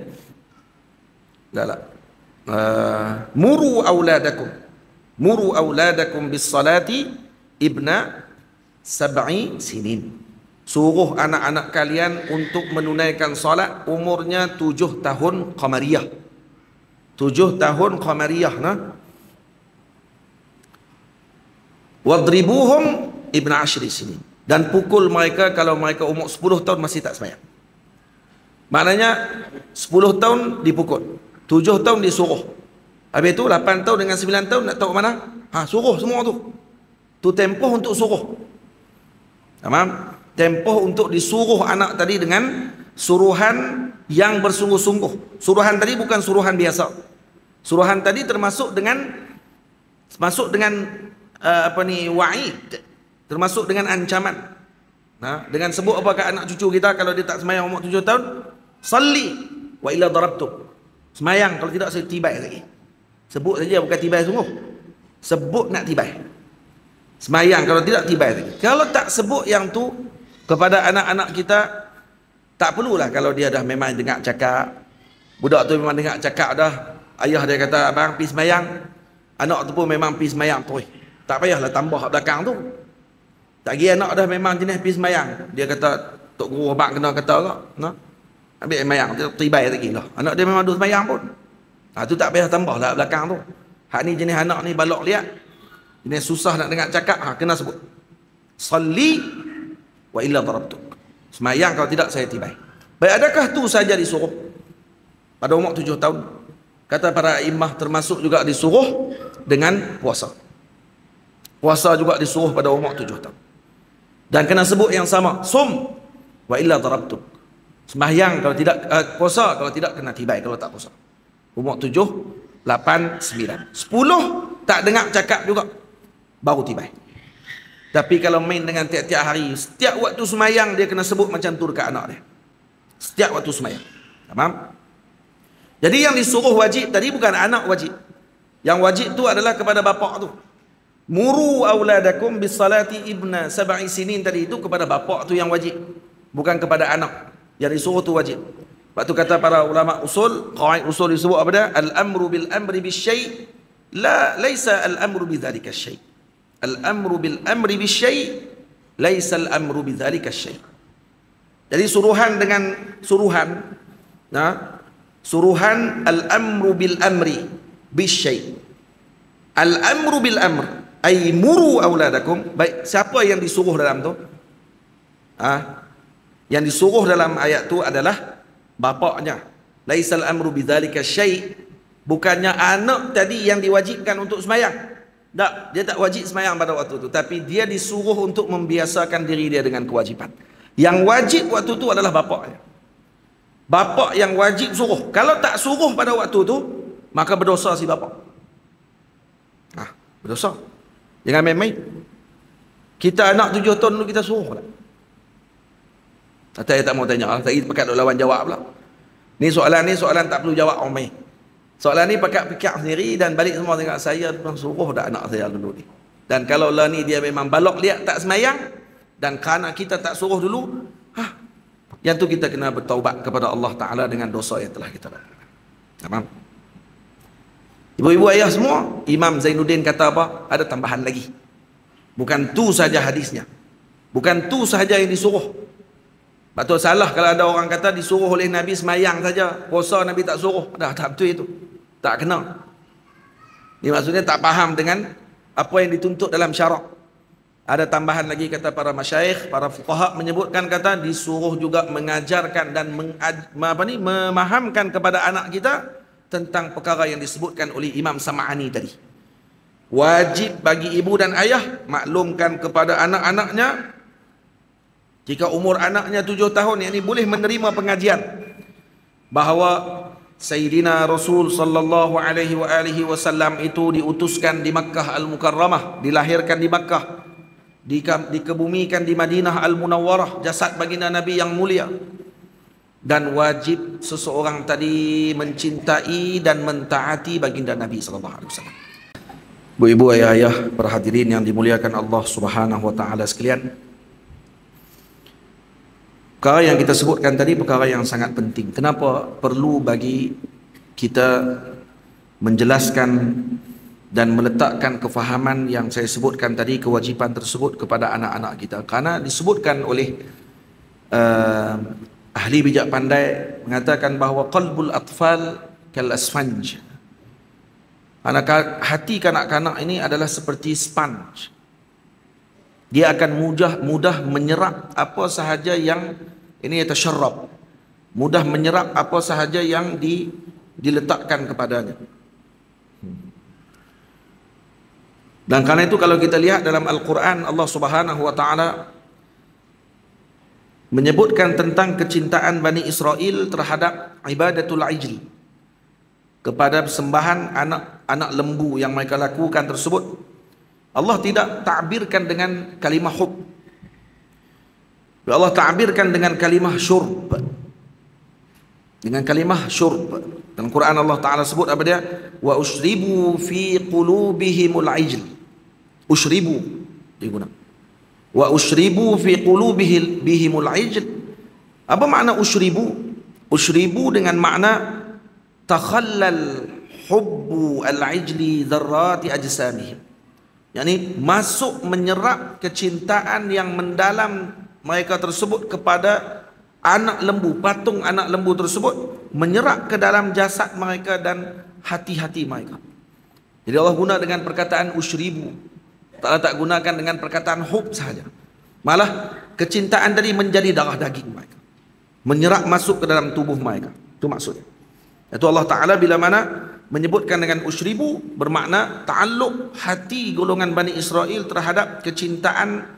Muru auladakum bis salati ibna 7 sinin. Suruh anak-anak kalian untuk menunaikan solat umurnya 7 tahun qamariyah. 7 tahun qamariyah, wadribuhum ibna 10 sinin. Dan pukul mereka kalau mereka umur 10 tahun masih tak sembahyang. Maknanya 10 tahun dipukul, 7 tahun disuruh. Habis itu 8 tahun dengan 9 tahun nak tahu mana? Suruh semua tu. Tu tempoh untuk suruh. Tamam? Tempoh untuk disuruh anak tadi dengan suruhan yang bersungguh-sungguh. Suruhan tadi bukan suruhan biasa. Suruhan tadi termasuk dengan wa'id. Termasuk dengan ancaman. Dengan sebut apa kat anak cucu kita kalau dia tak semayang umur 7 tahun? Salli wa illa darabtu. Semayang, kalau tidak saya tibai lagi. Sebut saja, bukan tibai sungguh. Sebut nak tibai. Semayang, kalau tidak tibai lagi. Kalau tak sebut yang tu kepada anak-anak kita, tak perlulah kalau dia dah memang dengar cakap. Budak tu memang dengar cakap dah. Ayah dia kata, abang pergi semayang. Anak tu pun memang pergi semayang tu. Tak payahlah tambah kat belakang tu. Tak kira anak dah memang jenis pergi semayang. Dia kata, Tok Guru abang kena kata kak. Ambil semayang, dia tibai lagi lah. Anak dia memang duduk semayang pun. Tu tak payah tambah lah belakang tu. Hak ni jenis anak ni balok liat. Jenis susah nak dengar cakap, kena sebut. Salli wa illa darabtuk. Semayang, kalau tidak saya tibai. Baik, adakah tu saja disuruh? Pada umur 7 tahun. Kata para imam termasuk juga disuruh dengan puasa. Puasa juga disuruh pada umur 7 tahun. Dan kena sebut yang sama, sum wa illa darabtuk. Sembahyang kalau tidak, puasa kalau tidak kena tibai kalau tak puasa. Umur 7, 8, 9, 10 tak dengar cakap juga baru tibai. Tapi kalau main dengan tiap-tiap hari, setiap waktu sembahyang dia kena sebut macam tu dekat anak dia. Setiap waktu sembahyang. Faham? Jadi yang disuruh wajib tadi bukan anak wajib. Yang wajib tu adalah kepada bapak tu. Muru auladakum bisalati ibna sab'i sinin tadi itu kepada bapak tu yang wajib, bukan kepada anak. Yang disuruh tu wajib. Sebab tu kata para ulama usul, qawaid usul disebut apa dia? Al-amru bil amri bisyai' laisa al-amru bidzalika syai'. Al-amru bil amri bisyai' laisa al-amru bidzalika syai'. Jadi suruhan dengan suruhan, suruhan al-amru bil amri bisyai'. Al-amru bil amr ay muru auladakum. Baik, siapa yang disuruh dalam tu? Yang disuruh dalam ayat tu adalah bapaknya. Laisal amru bidzalika syai'. Bukannya anak tadi yang diwajibkan untuk sembahyang. Tak, dia tak wajib sembahyang pada waktu tu, tapi dia disuruh untuk membiasakan diri dia dengan kewajipan. Yang wajib waktu tu adalah bapaknya. Bapak yang wajib suruh. Kalau tak suruh pada waktu tu, maka berdosa si bapak. Berdosa. Jangan main-main. Kita anak 7 tahun dulu kita suruh tak? Saya tak mau tanya, saya pakat lawan jawab pula. Ni soalan tak perlu jawab orang main. Soalan ni pakat fikir sendiri dan balik semua tengok saya suruh dah anak saya dulu ni. Dan kalau lah ni dia memang balok liat tak semayang dan kerana kita tak suruh dulu, yang tu kita kena bertaubat kepada Allah Ta'ala dengan dosa yang telah kita lakukan. Faham? Ibu-ibu ayah semua, Imam Zainuddin kata apa? Ada tambahan lagi. Bukan tu saja hadisnya. Bukan tu saja yang disuruh. Betul salah kalau ada orang kata disuruh oleh Nabi semayang saja, puasa Nabi tak suruh. Dah tak betul itu. Tak kena. Ini maksudnya tak faham dengan apa yang dituntut dalam syarak. Ada tambahan lagi kata para masyayikh, para fuqaha menyebutkan kata disuruh juga mengajarkan dan memahamkan kepada anak kita tentang perkara yang disebutkan oleh Imam Sam'ani tadi. Wajib bagi ibu dan ayah maklumkan kepada anak-anaknya jika umur anaknya 7 tahun, yang ini boleh menerima pengajian bahawa Sayyidina Rasul sallallahu alaihi wasallam itu diutuskan di Makkah Al-Mukarramah, dilahirkan di Makkah, dikebumikan di Madinah Al-Munawwarah, jasad baginda Nabi yang mulia. Dan wajib seseorang tadi mencintai dan mentaati baginda Nabi sallallahu alaihi wasallam. Ibu-ibu, ayah-ayah, para hadirin yang dimuliakan Allah Subhanahu wa taala sekalian. Perkara yang kita sebutkan tadi perkara yang sangat penting. Kenapa perlu bagi kita menjelaskan dan meletakkan kefahaman yang saya sebutkan tadi, kewajipan tersebut kepada anak-anak kita? Karena disebutkan oleh ahli bijak pandai mengatakan bahawa qalbul atfal kal asfanj. Hati kanak-kanak ini adalah seperti sponge. Dia akan mudah menyerap apa sahaja yang ini yatasharrab. Mudah menyerap apa sahaja yang diletakkan kepadanya. Dan karena itu kalau kita lihat dalam Al-Quran, Allah Subhanahu wa taala menyebutkan tentang kecintaan Bani Israel terhadap ibadatul ijl, kepada sembahan anak lembu yang mereka lakukan tersebut. Allah tidak ta'birkan dengan kalimah hub, Allah ta'birkan dengan kalimah syurb. Dengan kalimah syurb. Dalam Quran Allah Ta'ala sebut apa dia? Wa ushribu fi qulubihimul ijl. Ushribu digunakan. Wa ushribu fi qulubihimul ijl. Apa makna ushribu? Ushribu dengan makna takhallal hubbu al-ijli dharrati ajsamihim. Yani masuk menyerap kecintaan yang mendalam mereka tersebut kepada anak lembu, patung anak lembu tersebut, menyerap ke dalam jasad mereka dan hati-hati mereka. Jadi Allah guna dengan perkataan ushribu. Allah tak gunakan dengan perkataan hub sahaja. Malah kecintaan tadi menjadi darah daging mereka, menyerap masuk ke dalam tubuh mereka. Itu maksudnya. Itu Allah Ta'ala bila mana menyebutkan dengan ushribu bermakna ta'alluq hati golongan Bani Israel terhadap kecintaan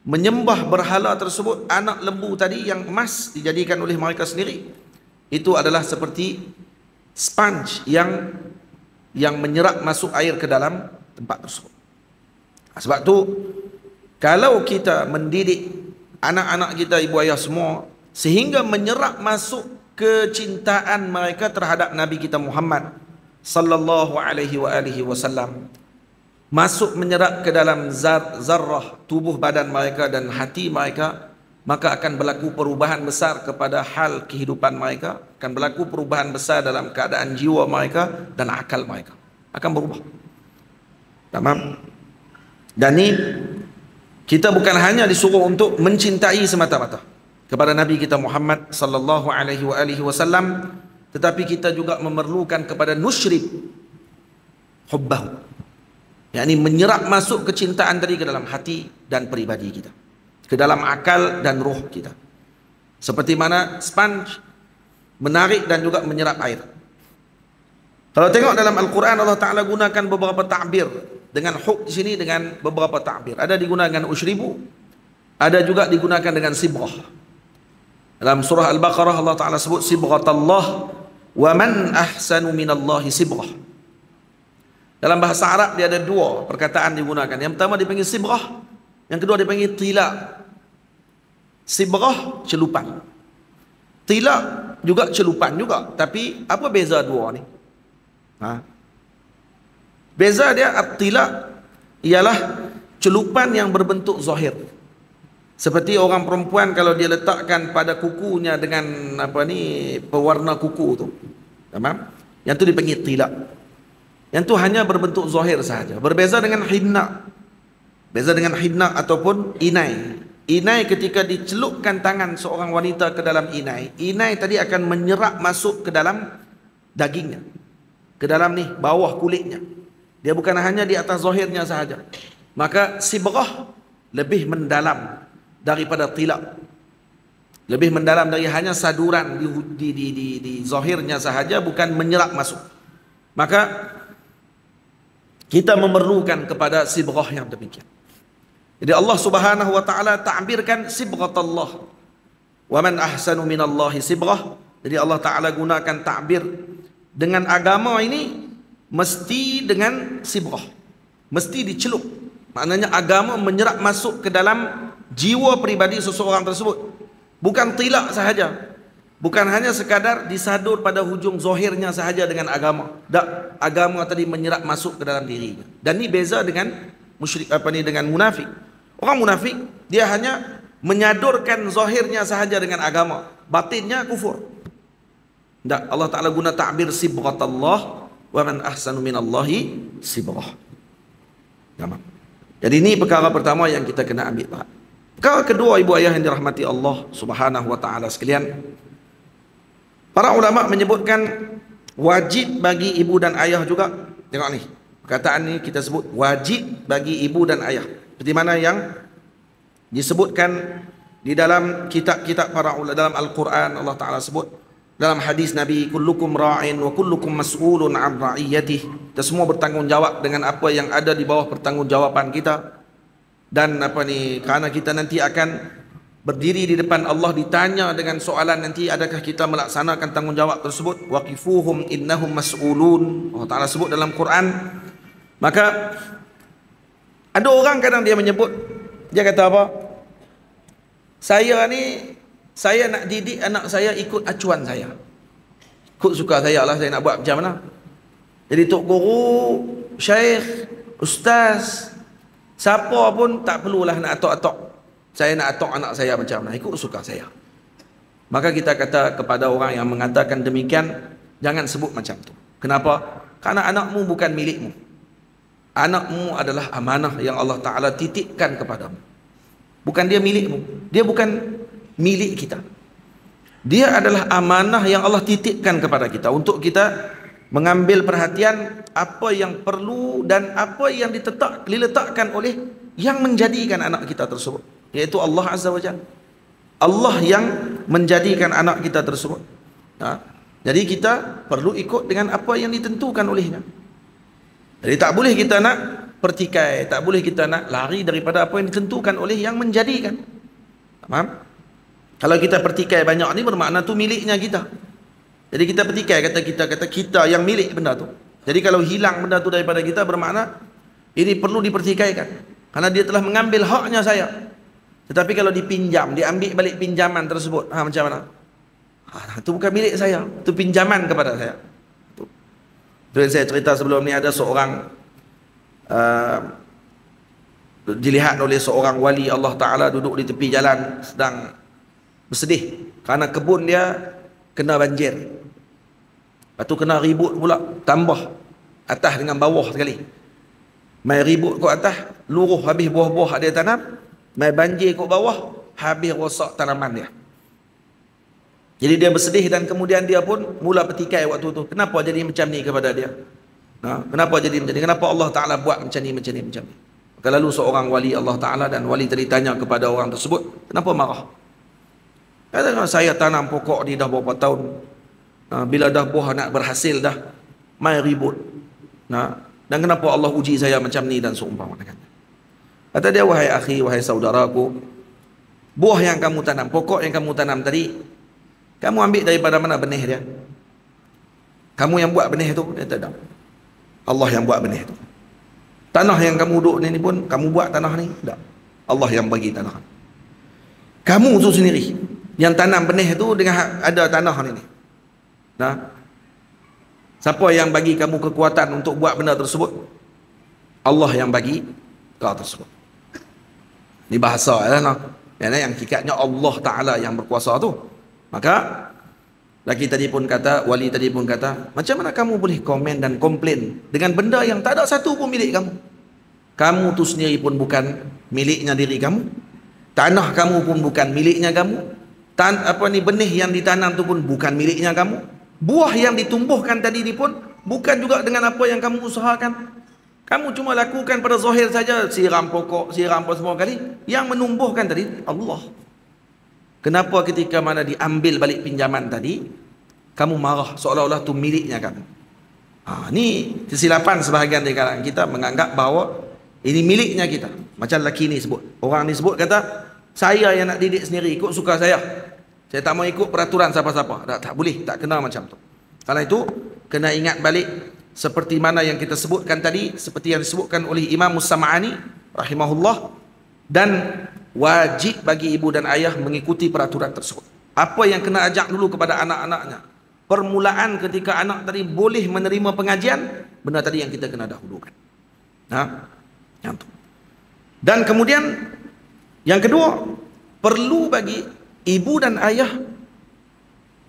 menyembah berhala tersebut. Anak lembu tadi yang emas dijadikan oleh mereka sendiri, itu adalah seperti sponge yang menyerap masuk air ke dalam tempat tersebut. Sebab tu kalau kita mendidik anak-anak kita, ibu ayah semua, sehingga menyerap masuk kecintaan mereka terhadap Nabi kita Muhammad sallallahu alaihi wasallam masuk menyerap ke dalam zarrah tubuh badan mereka dan hati mereka, maka akan berlaku perubahan besar kepada hal kehidupan mereka, akan berlaku perubahan besar dalam keadaan jiwa mereka dan akal mereka akan berubah. Tamam. Dan ini kita bukan hanya disuruh untuk mencintai semata-mata kepada Nabi kita Muhammad sallallahu alaihi wasallam, tetapi kita juga memerlukan kepada nusyrib hubbahu, yakni menyerap masuk kecintaan tadi ke dalam hati dan peribadi kita, ke dalam akal dan roh kita, seperti mana sponge menarik dan juga menyerap air. Kalau tengok dalam Al-Quran, Allah Ta'ala gunakan beberapa ta'bir dengan hub di sini dengan beberapa ta'bir. Ada digunakan usyribu, ada juga digunakan dengan sibrah. Dalam surah Al-Baqarah Allah Ta'ala sebut sibghatallah wa man ahsanu minallahi sibrah. Dalam bahasa Arab dia ada dua perkataan digunakan. Yang pertama dipanggil sibrah, yang kedua dipanggil tila. Sibrah celupan, tila juga celupan juga. Tapi apa beza dua ni? Beza dia, at-tila ialah celupan yang berbentuk zahir, seperti orang perempuan kalau dia letakkan pada kukunya dengan pewarna kuku tu, tamam, yang tu dipanggil tila. Yang tu hanya berbentuk zahir sahaja. Berbeza dengan hinna. Beza dengan hinna ataupun inai. Inai ketika dicelupkan tangan seorang wanita ke dalam inai, inai tadi akan menyerap masuk ke dalam dagingnya, ke dalam ni bawah kulitnya. Dia bukan hanya di atas zahirnya sahaja. Maka sibrah lebih mendalam daripada tila, lebih mendalam dari hanya saduran di zahirnya sahaja, bukan menyerap masuk. Maka kita memerlukan kepada sibrah yang demikian. Jadi Allah Subhanahu wa taala ta'birkan sibghatallah wa man ahsanu minallahi sibrah. Jadi Allah Taala gunakan ta'bir dengan agama ini mesti dengan sibrah, mesti dicelup. Maknanya agama menyerap masuk ke dalam jiwa pribadi seseorang tersebut, bukan tilak sahaja, bukan hanya sekadar disadur pada hujung zahirnya sahaja dengan agama. Tak, agama tadi menyerap masuk ke dalam dirinya. Dan ini beza dengan musyrik dengan munafik. Orang munafik dia hanya menyadurkan zahirnya sahaja dengan agama, batinnya kufur. Tak, Allah Taala guna ta'bir sibghatallah wa man ahsanu minallahi sibrah. Tamam. Jadi ini perkara pertama yang kita kena ambil tahu. Perkara kedua, ibu ayah yang dirahmati Allah Subhanahu wa taala sekalian, para ulama menyebutkan wajib bagi ibu dan ayah juga. Tengok ni, perkataan ni kita sebut wajib bagi ibu dan ayah, seperti mana yang disebutkan di dalam kitab-kitab para ulama. Dalam Al-Quran Allah Ta'ala sebut, dalam hadis Nabi, kullukum ra'in wa kullukum mas'ulun 'an ra'iyatihi. Kita semua bertanggungjawab dengan apa yang ada di bawah pertanggungjawaban kita. Dan kerana kita nanti akan berdiri di depan Allah, ditanya dengan soalan nanti, adakah kita melaksanakan tanggungjawab tersebut? Waqifuhum innahum mas'ulun. Allah Ta'ala sebut dalam Quran. Maka ada orang kadang dia menyebut, dia kata apa? Saya nak didik anak saya ikut acuan saya, ikut suka saya lah, saya nak buat macam mana. Jadi tok guru, syekh, ustaz, siapa pun tak perlulah nak atok-atok. Saya nak atok anak saya macam mana, ikut suka saya. Maka kita kata kepada orang yang mengatakan demikian, jangan sebut macam tu. Kenapa? Karena anakmu bukan milikmu. Anakmu adalah amanah yang Allah Ta'ala titipkan kepadamu. Bukan dia milikmu. Dia bukan milik kita. Dia adalah amanah yang Allah titipkan kepada kita untuk kita mengambil perhatian apa yang perlu dan apa yang diletakkan oleh yang menjadikan anak kita tersebut, yaitu Allah Azza wa Jalla. Allah yang menjadikan anak kita tersebut. Jadi kita perlu ikut dengan apa yang ditentukan olehnya. Jadi tak boleh kita nak pertikai, tak boleh kita nak lari daripada apa yang ditentukan oleh yang menjadikan. Faham? Kalau kita pertikai banyak ni, bermakna tu miliknya kita. Jadi kita pertikai, kata kita yang milik benda tu. Jadi kalau hilang benda tu daripada kita, bermakna ini perlu dipertikaikan, karena dia telah mengambil haknya saya. Tetapi kalau dipinjam, diambil balik pinjaman tersebut, macam mana? Itu bukan milik saya, itu pinjaman kepada saya. Itu yang saya cerita sebelum ni, ada seorang dilihat oleh seorang wali Allah Ta'ala duduk di tepi jalan sedang bersedih kerana kebun dia kena banjir. Lepas tu kena ribut pula, tambah atas dengan bawah sekali. Mai ribut kat atas, luruh habis buah-buah dia tanam, mai banjir kat bawah, habis rosak tanaman dia. Jadi dia bersedih dan kemudian dia pun mula bertikai waktu tu. Kenapa jadi macam ni kepada dia? Kenapa jadi macam ni? Kenapa Allah Ta'ala buat macam ni, macam ni, macam ni? Maka lalu seorang wali Allah Ta'ala, dan wali tadi tanya kepada orang tersebut, kenapa marah? Kata, saya tanam pokok ni dah berapa tahun. Bila dah buah nak berhasil dah, mai ribut. Dan kenapa Allah uji saya macam ni dan seumpama dengannya? Kata dia, wahai akhi, wahai saudaraku, buah yang kamu tanam, pokok yang kamu tanam tadi, kamu ambil daripada mana benih dia? Kamu yang buat benih tu? Dia tak. Allah yang buat benih tu. Tanah yang kamu duduk ni pun kamu buat tanah ni? Tak. Allah yang bagi tanah. Kamu tu sendiri yang tanam benih tu dengan ada tanah ni. Siapa yang bagi kamu kekuatan untuk buat benda tersebut? Allah yang bagi kau tersebut. Ni bahasa yang hakikatnya Allah Ta'ala yang berkuasa tu. Maka laki tadi pun kata, wali tadi pun kata, macam mana kamu boleh komen dan komplain dengan benda yang tak ada satu pun milik kamu? Kamu tu sendiri pun bukan miliknya diri kamu. Tanah kamu pun bukan miliknya kamu. Benih yang ditanam tu pun bukan miliknya kamu. Buah yang ditumbuhkan tadi ni pun bukan juga dengan apa yang kamu usahakan. Kamu cuma lakukan pada zahir saja, siram pokok, siram apa semua kali. Yang menumbuhkan tadi Allah. Kenapa ketika mana diambil balik pinjaman tadi, kamu marah seolah-olah tu miliknya kamu? Ni kesilapan sebahagian di kalangan kita menganggap bahawa ini miliknya kita. Macam lelaki ni sebut. Orang ni sebut kata, saya yang nak didik sendiri, ikut suka saya. Saya tak mau ikut peraturan siapa-siapa. Tak boleh, tak kena macam tu. Karena itu, kena ingat balik seperti mana yang kita sebutkan tadi, seperti yang disebutkan oleh Imam Sam'ani rahimahullah, dan wajib bagi ibu dan ayah mengikuti peraturan tersebut. Apa yang kena ajak dulu kepada anak-anaknya, permulaan ketika anak tadi boleh menerima pengajian, benda tadi yang kita kena dahulukan. Yang tu. Dan kemudian yang kedua, perlu bagi ibu dan ayah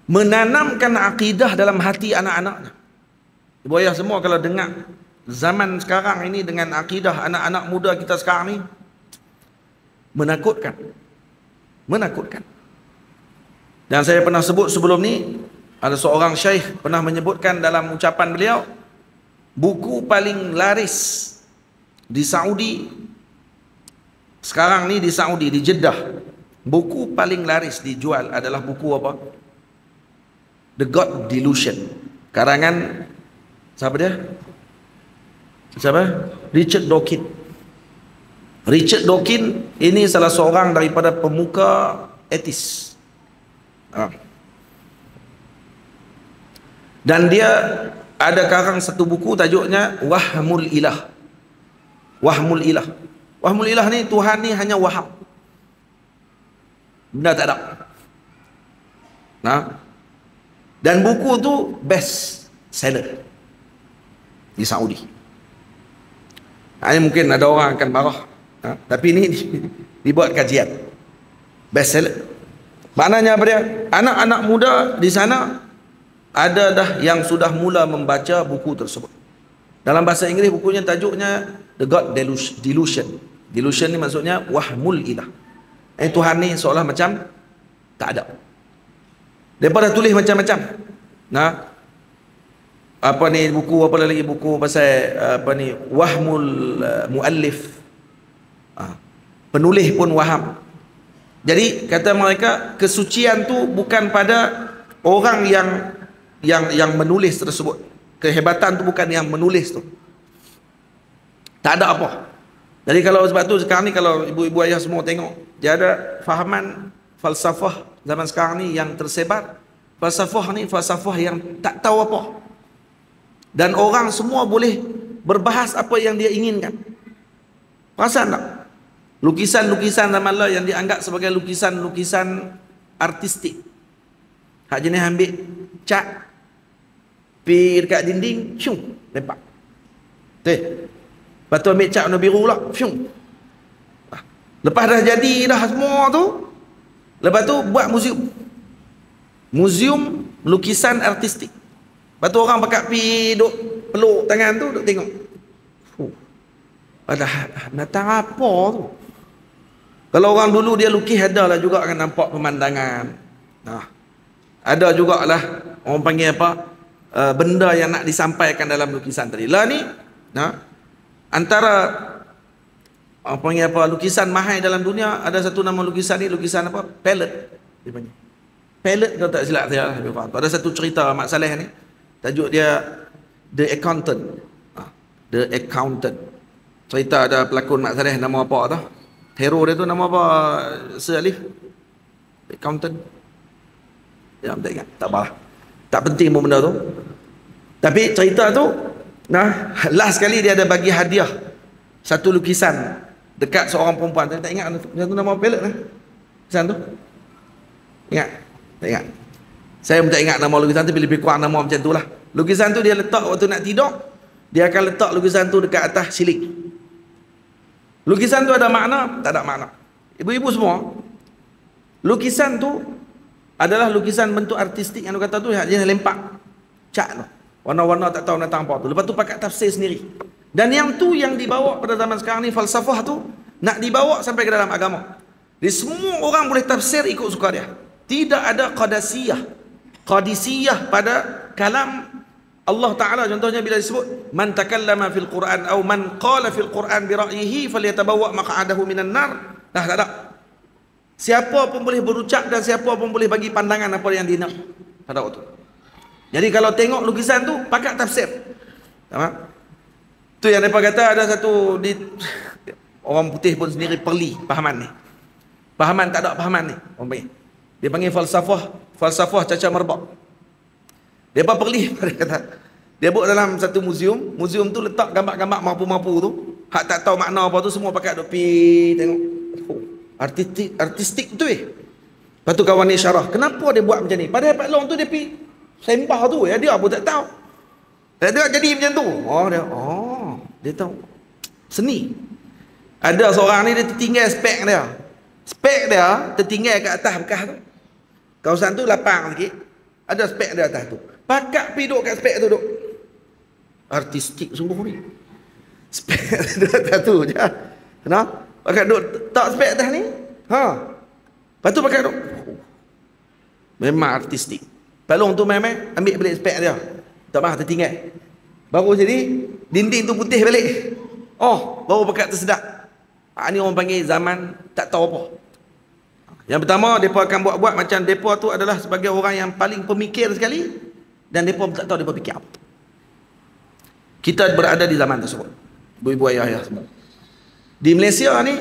menanamkan akidah dalam hati anak-anaknya. Ibu ayah semua kalau dengar zaman sekarang ini dengan akidah anak-anak muda kita sekarang ni, menakutkan. Dan saya pernah sebut sebelum ni, ada seorang syekh pernah menyebutkan dalam ucapan beliau, buku paling laris di Saudi sekarang ni, di Saudi, di Jeddah, buku paling laris dijual adalah buku apa? The God Delusion, karangan siapa dia? Richard Dawkins. Richard Dawkins ini salah seorang daripada pemuka etis. Dan dia ada karang satu buku tajuknya Wahmul Ilah. Wahmul Ilah. Wahmul Ilah ni, Tuhan ni hanya waham. Benda tak ada. Dan buku tu best seller di Saudi. Ini mungkin ada orang akan marah. Tapi ini dibuat kajian best seller. Maknanya apa dia? Anak-anak muda di sana ada dah yang sudah mula membaca buku tersebut. Dalam bahasa Inggeris bukunya tajuknya The God Delusion. Delusion ni maksudnya wahmul ilah. Tuhan ni seolah macam tak ada. Daripada tulis macam-macam. Buku apa lagi, buku pasal wahmul muallif. Penulis pun waham. Jadi kata mereka, kesucian tu bukan pada orang yang menulis tersebut. Kehebatan tu bukan yang menulis tu. Tak ada apa. Jadi kalau sebab tu sekarang ni, kalau ibu-ibu ayah semua tengok, dia ada fahaman falsafah zaman sekarang ni yang tersebar. Falsafah ni falsafah yang tak tahu apa. Dan orang semua boleh berbahas apa yang dia inginkan. Perasan tak? Lukisan-lukisan zaman lah yang dianggap sebagai lukisan-lukisan artistik. Hak jenis ambil cat pi dekat dinding, syung, lempak. Lepas tu ambil cat warna biru pula, syung. Lepas dah jadi dah semua tu, lepas tu buat muzium. Muzium lukisan artistik. Lepas tu orang pakat pi duk peluk tangan tu, duk tengok. Ada datang apa tu? Kalau orang dulu dia lukis, ada lah juga akan nampak pemandangan. Nah, ada jugalah orang panggil apa, benda yang nak disampaikan dalam lukisan tadi. Lah ni, nah, antara orang panggil apa, lukisan mahal dalam dunia, ada satu nama lukisan ni, lukisan apa? Palette dia panggil. Palette kalau tak silap saya. Ada satu cerita Mak Saleh ni, tajuk dia The Accountant. The Accountant. Cerita ada pelakon Mak Saleh, nama apa tau? Hero dia tu nama apa? Sir Alif? Accountant. Ya, tak ingat. Tak apalah. Tak penting pun benda tu. Tapi cerita tu, nah, last sekali dia ada bagi hadiah satu lukisan dekat seorang perempuan. Saya tak ingat tu nama palette lah. Lukisan tu. Ingat? Tak ingat. Saya pun tak ingat nama lukisan tu, tapi lebih kurang nama macam tu lah. Lukisan tu dia letak waktu nak tidur, dia akan letak lukisan tu dekat atas siling. Lukisan tu ada makna? Tak ada makna. Ibu-ibu semua, lukisan tu adalah lukisan bentuk artistik yang kata tu, jenis lempak cat tu, warna-warna tak tahu datang apa tu. Lepas tu pakai tafsir sendiri. Dan yang tu yang dibawa pada zaman sekarang ni, falsafah tu nak dibawa sampai ke dalam agama. Jadi semua orang boleh tafsir ikut suka dia. Tidak ada qadisiyah pada kalam Allah Ta'ala. Contohnya bila disebut man takallama fil Quran atau man qala fil Quran bi ra'yihi falyatabawwa maq'adahu minan nar. Dah tak ada. Siapa pun boleh berucap dan siapa pun boleh bagi pandangan apa yang dia nak pada waktu. Jadi kalau tengok lukisan tu, pakai tafsir. Faham? Tu yang mereka kata ada satu di, orang putih pun sendiri perli pahaman ni. Pahaman tak ada pahaman ni. Orang panggil. Dia panggil falsafah caca merbak. Dia apa perli? Dia kata, dia buat dalam satu muzium. Muzium tu letak gambar-gambar mampu-mampu tu. Hak tak tahu makna apa tu, semua pakai duk pi tengok. Oh, artistik tu Lepas tu kawan ni syarah, kenapa dia buat macam ni? Padahal Pak Long tu dia pi sembah tu, ya dia pun tak tahu. Dia jadi macam tu. Dia tahu seni. Ada seorang ni dia tertinggal spek dia. Spek dia tertinggal kat atas bekas tu. Kawasan tu lapang sikit. Ada spek dia atas tu. Pakat pi duk kat spek tu duk. Artistik sungguh ni. Spek dia atas tu je. Kenapa? Pakat duk tak spek atas ni. Lepas tu pakat duk. Memang artistik. Palung tu memang ambil balik spek dia. Tak maaf tertinggal. Baru jadi dinding tu putih balik. Baru pakat tersedak. Ni orang panggil zaman tak tahu apa. Yang pertama, mereka akan buat-buat macam mereka tu adalah sebagai orang yang paling pemikir sekali, dan mereka tak tahu mereka fikir apa. Kita berada di zaman tersebut. Ibu-ibu, ayah-ayah semua. Di Malaysia ni,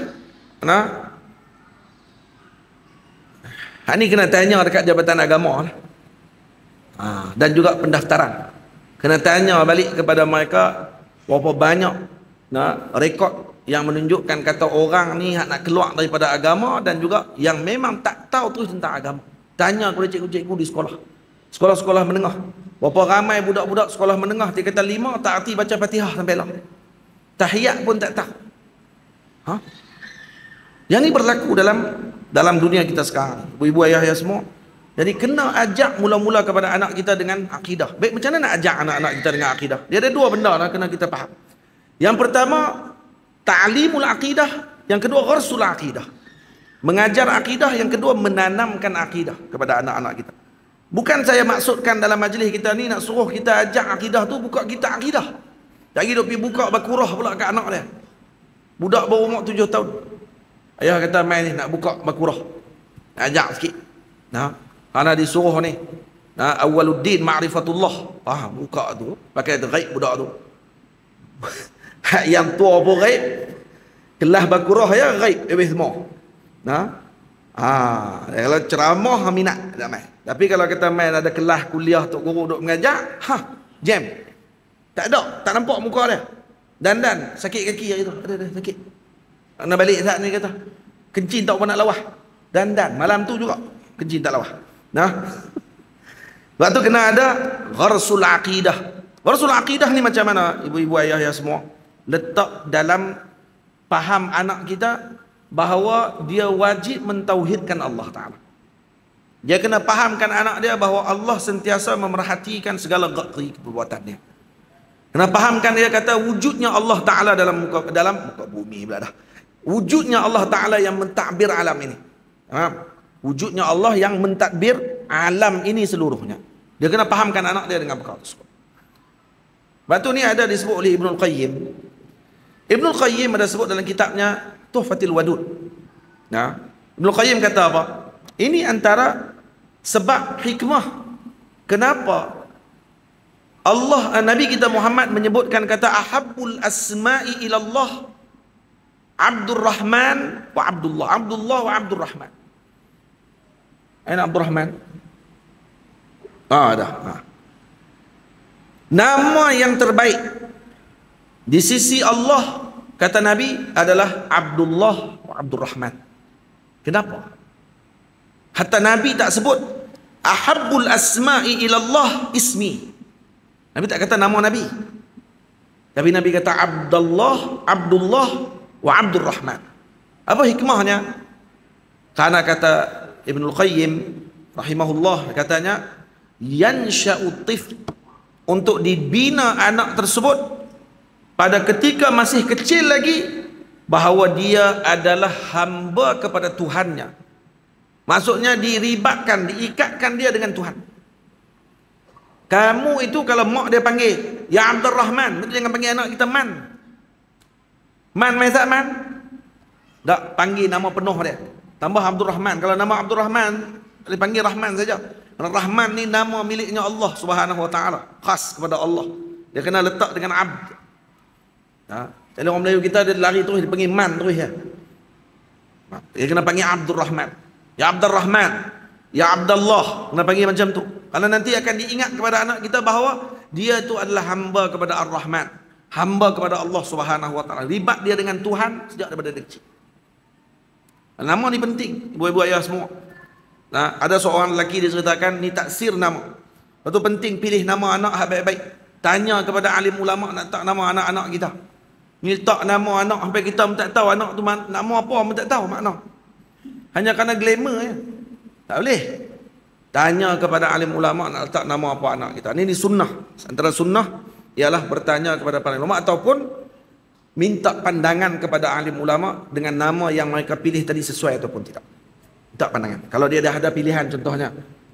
ni kena tanya dekat Jabatan Agama lah. Dan juga pendaftaran. Kena tanya balik kepada mereka berapa banyak rekod yang menunjukkan kata orang ni nak keluar daripada agama, dan juga yang memang tak tahu terus tentang agama. Tanya kepada cikgu-cikgu di sekolah. Sekolah-sekolah menengah. Berapa ramai budak-budak sekolah menengah, dia kata 5 tak arti baca Fatihah sampai lah. Tahiyat pun tak tahu. Yang ni berlaku dalam dunia kita sekarang. Ibu-ibu, ayah-ayah semua. Jadi kena ajak mula-mula kepada anak kita dengan akidah. Baik, macam mana nak ajak anak-anak kita dengan akidah? Dia ada 2 benda lah kena kita faham. Yang pertama, ta'limul akidah. Yang kedua, gharsul akidah. Mengajar akidah. Yang kedua, menanamkan akidah kepada anak-anak kita. Bukan saya maksudkan dalam majlis kita ni nak suruh kita ajak akidah tu, buka kita akidah. Lagi dia pergi buka bakurah pula kat anak dia. Budak baru umur 7 tahun. Ayah kata main ni nak buka bakurah. Nak ajak sikit. Ana disuruh ni. Awaluddin ma'rifatullah. Buka tu. Pakai ghaib budak tu. Yang tua pun ghaib. Kelas bakurah ya ghaib. Semua. Kalau ceramah minat tak main. Tapi kalau kita main ada kelas kuliah tok guru duk mengajar, jam. Tak ada, tak nampak muka dia. Dan sakit kaki hari tu. Ada sakit. Nak balik saat ni kata. Kencing tak pernah nak lawah. Dan malam tu juga kencing tak lawah. Sebab tu kena ada gharsul aqidah. Gharsul aqidah ni macam mana ibu-ibu ayah ya semua? Letak dalam faham anak kita bahawa dia wajib mentauhidkan Allah Ta'ala. Dia kena fahamkan anak dia bahawa Allah sentiasa memerhatikan segala perbuatan dia. Kena fahamkan dia kata wujudnya Allah Ta'ala dalam muka bumi pula dah. Wujudnya Allah Ta'ala yang mentadbir alam ini. Wujudnya Allah yang mentadbir alam ini seluruhnya. Dia kena fahamkan anak dia dengan perkara tersebut. Lepas tu ni ada disebut oleh Ibnul Qayyim. Ibnul Qayyim ada sebut dalam kitabnya Tuhfatul Wadud. Ibnul Qayyim kata apa? Ini antara sebab hikmah kenapa Allah, Nabi kita Muhammad menyebutkan kata ahabbul asma'i ilallah Abdur Rahman wa Abdullah. Abdullah wa Abdur Rahman. Aina Abdur Rahman? Dah. Nama yang terbaik di sisi Allah, kata Nabi, adalah Abdullah wa Abdur Rahman. Kenapa? Hatta Nabi tak sebut ahabbul asma'i ilallah ismi. Nabi tak kata nama Nabi. Tapi Nabi kata Abdullah wa Abdur Rahman. Apa hikmahnya? Karena kata Ibnul Qayyim rahimahullah, katanya yansha'u tifl, untuk dibina anak tersebut pada ketika masih kecil lagi bahawa dia adalah hamba kepada Tuhannya. Maksudnya diribatkan, diikatkan dia dengan Tuhan. Kamu itu kalau mak dia panggil ya Abdur Rahman, betul jangan panggil anak kita Man. Man Maizat Man. Tak, panggil nama penuh dia. Tambah Abdur Rahman. Kalau nama Abdur Rahman, dipanggil Rahman saja. Rahman ni nama miliknya Allah Subhanahu wa taala, khas kepada Allah. Dia kena letak dengan abd. Jadi orang Melayu kita dia lari terus dia panggil Man terus ya. Dia kena panggil Abdur Rahman. Ya Abdur Rahman, ya Abdullah, kena panggil macam tu. Karena nanti akan diingat kepada anak kita bahawa dia tu adalah hamba kepada Ar-Rahman, hamba kepada Allah Subhanahu wa taala. Ribat dia dengan Tuhan sejak daripada dia kecil. Nama ni penting, ibu-ibu ayah semua. Ada seorang lelaki dia ceritakan ni taksir nama. Lepas tu penting pilih nama anak baik-baik. Tanya kepada alim ulama nak tak nama anak-anak kita. Ni tak nama anak sampai kita pun tak tahu anak tu nama apa pun tak tahu makna. Hanya kerana glamour ya. Tak boleh. Tanya kepada alim ulama nak letak nama apa anak kita. Ini sunnah. Antara sunnah ialah bertanya kepada para ulama ataupun minta pandangan kepada alim ulama dengan nama yang mereka pilih tadi sesuai ataupun tidak. Minta pandangan. Kalau dia dah ada pilihan contohnya,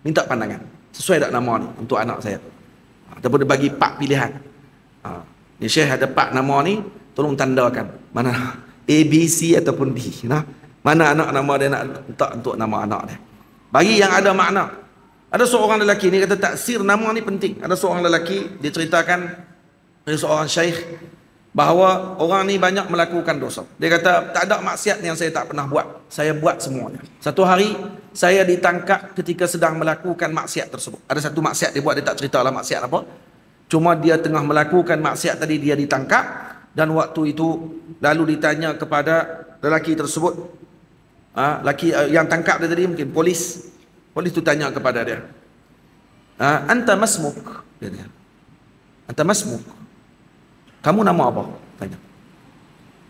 minta pandangan. Sesuai tak nama ni untuk anak saya? Ataupun dia bagi 4 pilihan. Ni Syekh ada 4 nama ni, tolong tandakan. Mana A, B, C ataupun D. Mana anak nama dia nak letak untuk nama anak dia. Bagi yang ada makna. Ada seorang lelaki ni kata taksir nama ni penting. Ada seorang lelaki dia ceritakan dari seorang syekh bahawa orang ni banyak melakukan dosa. Dia kata tak ada maksiat yang saya tak pernah buat. Saya buat semuanya. Satu hari saya ditangkap ketika sedang melakukan maksiat tersebut. Ada satu maksiat dia buat, dia tak ceritalah maksiat apa. Cuma dia tengah melakukan maksiat tadi, dia ditangkap dan waktu itu lalu ditanya kepada lelaki tersebut. Lelaki yang tangkap dia tadi mungkin polis. Polis tu tanya kepada dia. Anta masmuk? Dia tanya. Anta masmuk? Kamu nama apa? Tanya.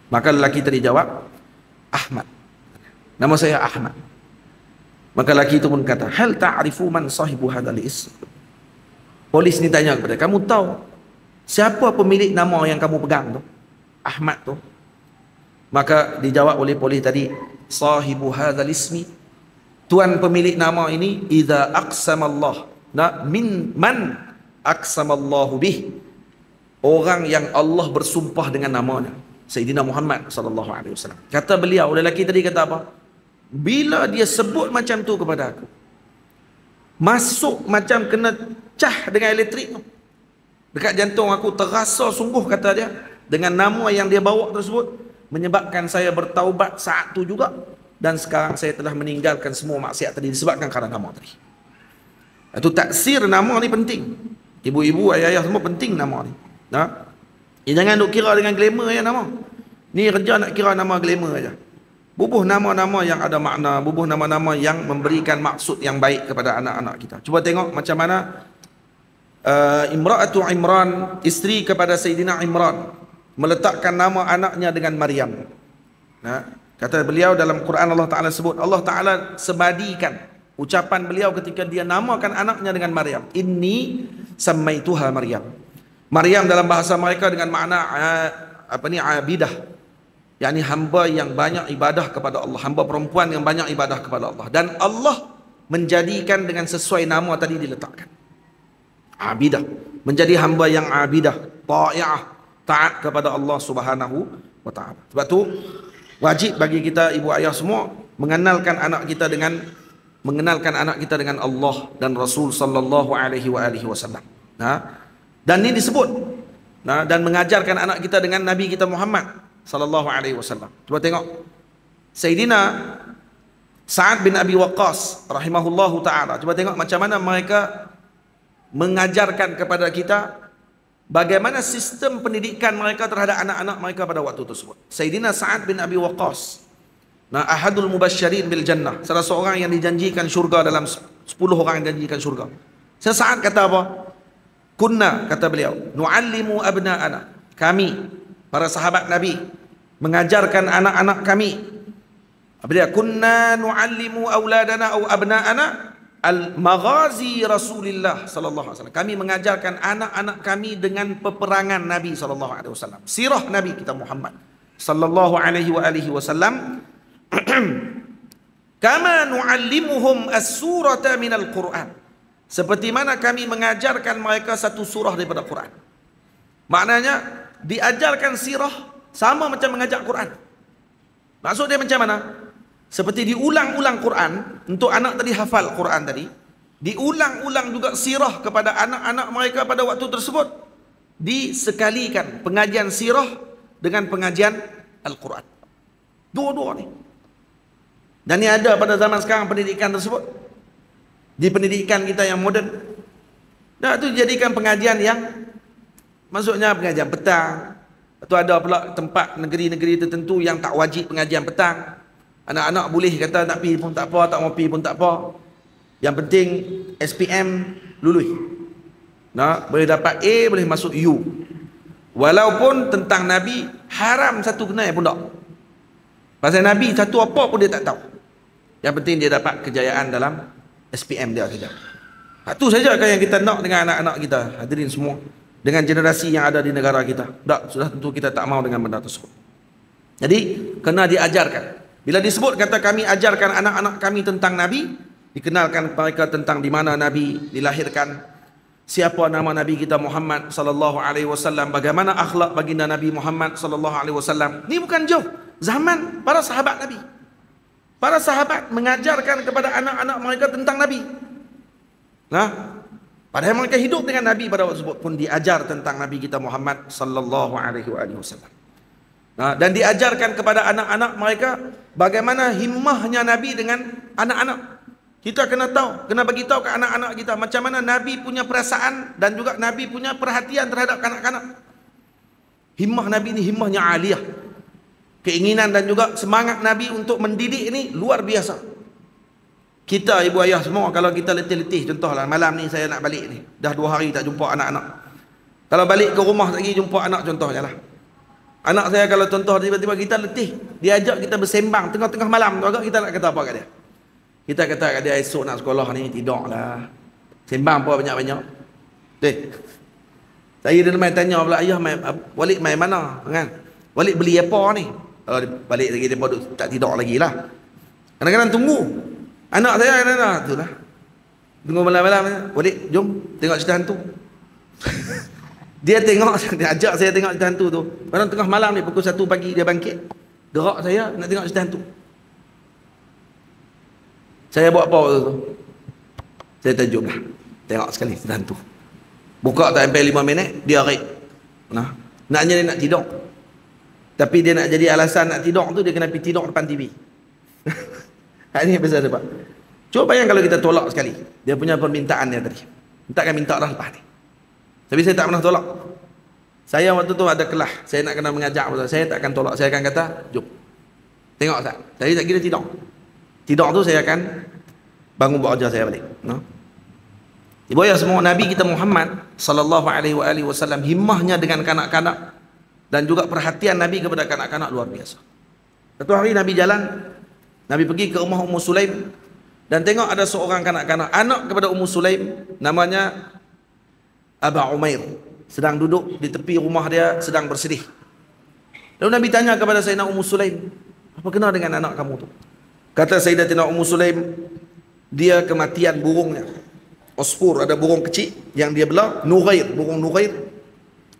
Maka lelaki tadi jawab, Ahmad. Nama saya Ahmad. Maka lelaki itu pun kata, hal ta'rifu man sahibu hadzal ism? Polis ni tanya kepada, kamu tahu siapa pemilik nama yang kamu pegang tu? Ahmad tu. Maka dijawab oleh polis tadi, sahibu hadzal ismi, tuan pemilik nama ini, idza aqsamallah, min man aqsamallahu bih, orang yang Allah bersumpah dengan namanya, Sayyidina Muhammad sallallahu alaihi wasallam. Kata beliau, lelaki tadi kata apa? Bila dia sebut macam tu kepada aku, masuk macam kena cah dengan elektrik tu. Dekat jantung aku terasa sungguh, kata dia, dengan nama yang dia bawa tersebut menyebabkan saya bertaubat saat tu juga, dan sekarang saya telah meninggalkan semua maksiat tadi disebabkan kerana nama tadi. Itu taksir nama ni penting. Ibu-ibu, ayah-ayah semua penting nama ni. Jangan duk kira dengan glamour ya nama. Ni kerja nak kira nama glamour aja. Bubuh nama-nama yang ada makna, bubuh nama-nama yang memberikan maksud yang baik kepada anak-anak kita. Cuba tengok macam mana Imra'atu Imran, isteri kepada Sayyidina Imran, meletakkan nama anaknya dengan Maryam. Nah, kata beliau dalam Quran, Allah Ta'ala sebut, Allah Ta'ala sebadikan ucapan beliau ketika dia namakan anaknya dengan Maryam. Inni sammaituha Maryam. Maryam dalam bahasa mereka dengan makna abidah, yakni hamba yang banyak ibadah kepada Allah, hamba perempuan yang banyak ibadah kepada Allah. Dan Allah menjadikan dengan sesuai nama tadi diletakkan, abidah, menjadi hamba yang abidah, ta'i'ah, taat kepada Allah Subhanahu wa ta'ala. Sebab tu wajib bagi kita ibu ayah semua mengenalkan anak kita dengan Allah dan Rasul sallallahu alaihi wasallam. Dan ini disebut, dan mengajarkan anak kita dengan Nabi kita Muhammad sallallahu alaihi wasallam. Cuba tengok Sayyidina Sa'ad bin Abi Waqqas rahimahullahu taala. Coba tengok macam mana mereka mengajarkan kepada kita bagaimana sistem pendidikan mereka terhadap anak-anak mereka pada waktu tersebut. Sayyidina Sa'ad bin Abi Waqqas, ahadul mubasysyirin bil jannah, salah seorang yang dijanjikan syurga dalam 10 orang yang dijanjikan syurga. Sa'ad kata apa? Kunna, kata beliau, nu'allimu abna'ana, kami para sahabat Nabi mengajarkan anak-anak kami. Dia kunna nu'allimu auladana au abna'ana al-maghazi Rasulillah sallallahu alaihi wasallam. Kami mengajarkan anak-anak kami dengan peperangan Nabi sallallahu alaihi wasallam, sirah Nabi kita Muhammad sallallahu alaihi wasallam. Kama nu'allimuhum as-surata minal Qur'an, seperti mana kami mengajarkan mereka satu surah daripada Quran. Maknanya diajarkan sirah sama macam mengajar Quran. Maksud dia macam mana? Seperti diulang-ulang Quran untuk anak tadi hafal Quran tadi, diulang-ulang juga sirah kepada anak-anak mereka pada waktu tersebut. Disekalikan pengajian sirah dengan pengajian Al-Quran. Dua-dua ni. Dan ini ada pada zaman sekarang pendidikan tersebut. Di pendidikan kita yang moden. Nah, itu jadikan pengajian yang maksudnya pengajian petang. Atau ada pula tempat negeri-negeri tertentu yang tak wajib pengajian petang. Anak-anak boleh kata tak pergi pun tak apa, tak mau pergi pun tak apa. Yang penting SPM lulus. Nah, boleh dapat A, boleh masuk U. Walaupun tentang Nabi haram satu kenal pun tak. Pasal Nabi satu apa pun dia tak tahu. Yang penting dia dapat kejayaan dalam SPM dia saja. Itu saja kan yang kita nak dengan anak-anak kita, hadirin semua, dengan generasi yang ada di negara kita. Tak, sudah tentu kita tak mau dengan benda tersebut. Jadi kena diajarkan. Bila disebut kata kami ajarkan anak-anak kami tentang Nabi, dikenalkan mereka tentang di mana Nabi dilahirkan, siapa nama Nabi kita Muhammad sallallahu alaihi wasallam, bagaimana akhlak baginda Nabi Muhammad sallallahu alaihi wasallam. Ini bukan jauh zaman para sahabat Nabi. Para sahabat mengajarkan kepada anak-anak mereka tentang Nabi. Nah, padahal mereka hidup dengan Nabi pada waktu tersebut pun diajar tentang Nabi kita Muhammad sallallahu alaihi wasallam. Nah, dan diajarkan kepada anak-anak mereka bagaimana himmahnya Nabi dengan anak-anak. Kita kena tahu, kena bagi tahu ke anak-anak kita macam mana Nabi punya perasaan dan juga Nabi punya perhatian terhadap kanak-kanak. Himmah Nabi ini himmahnya aliyah. Keinginan dan juga semangat Nabi untuk mendidik ini luar biasa. Kita ibu ayah semua, kalau kita letih-letih, contohlah malam ni saya nak balik ni, dah 2 hari tak jumpa anak-anak. Kalau balik ke rumah lagi jumpa anak, contohnya lah, anak saya kalau contoh tiba-tiba kita letih, dia ajak kita bersembang tengah-tengah malam tu, agak kita nak kata apa kat dia? Kita kata kat dia, esok nak sekolah ni tidaklah, sembang apa banyak-banyak. Saya dia main tanya pula, ayah Walid main mana kan? Walid beli apa ni? Kalau balik lagi dia duduk tak tidur lagi lah. Kadang-kadang tunggu anak saya kadang-kadang tu lah, tunggu malam-malam, Walid jom tengok cerita hantu. Dia tengok, dia ajak saya tengok cerita hantu tu. Pada tengah malam ni pukul 1 pagi dia bangkit, gerak saya nak tengok cerita hantu. Saya buat apa waktu tu? Saya tajuklah, tengok sekali cerita hantu. Buka tak sampai 5 minit dia arik. Nah, naknya dia nak tidur. Tapi dia nak jadi alasan nak tidur tu, dia kena pergi tidur depan TV. Ini besar sebab. Cuba bayang kalau kita tolak sekali dia punya permintaan dia tadi. Takkan minta dah lepas ni. Tapi saya tak pernah tolak. Saya waktu tu ada kelas, saya nak kena mengajak, saya tak akan tolak. Saya akan kata, jom. Tengok tak? Saya tak kira tidur. Tidur tu saya akan bangun buat kerja saya balik. No? Ibu ayah semua, Nabi kita Muhammad sallallahu alaihi wasallam himmahnya dengan kanak-kanak dan juga perhatian Nabi kepada kanak-kanak luar biasa. Satu hari Nabi jalan, Nabi pergi ke rumah Ummu Sulaim dan tengok ada seorang kanak-kanak anak kepada Ummu Sulaim, namanya Aba Umair, sedang duduk di tepi rumah dia sedang bersedih. Lalu Nabi tanya kepada Sayyidina Ummu Sulaim, apa kena dengan anak kamu tu? Kata Sayyidatina Ummu Sulaim, dia kematian burungnya. Osfur, ada burung kecil yang dia belah, Nughair, burung Nughair.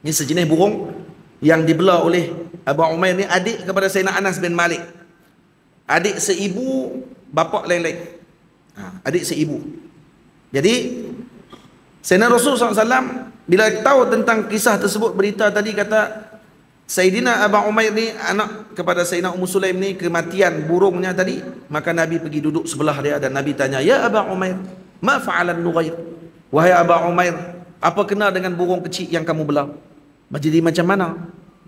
Ini sejenis burung yang dibelah oleh Abu Umair ni, adik kepada Sayyidina Anas bin Malik. Adik seibu, bapa lain-lain. Adik seibu. Jadi Sayyidina Rasulullah SAW bila tahu tentang kisah tersebut, berita tadi kata Sayyidina Abu Umair ni anak kepada Sayyidina Ummu Sulaim ni kematian burungnya tadi, maka Nabi pergi duduk sebelah dia dan Nabi tanya, ya Abu Umair, ma fa'alan Nughair? Wahai Abu Umair, apa kena dengan burung kecil yang kamu belah? Jadi macam mana?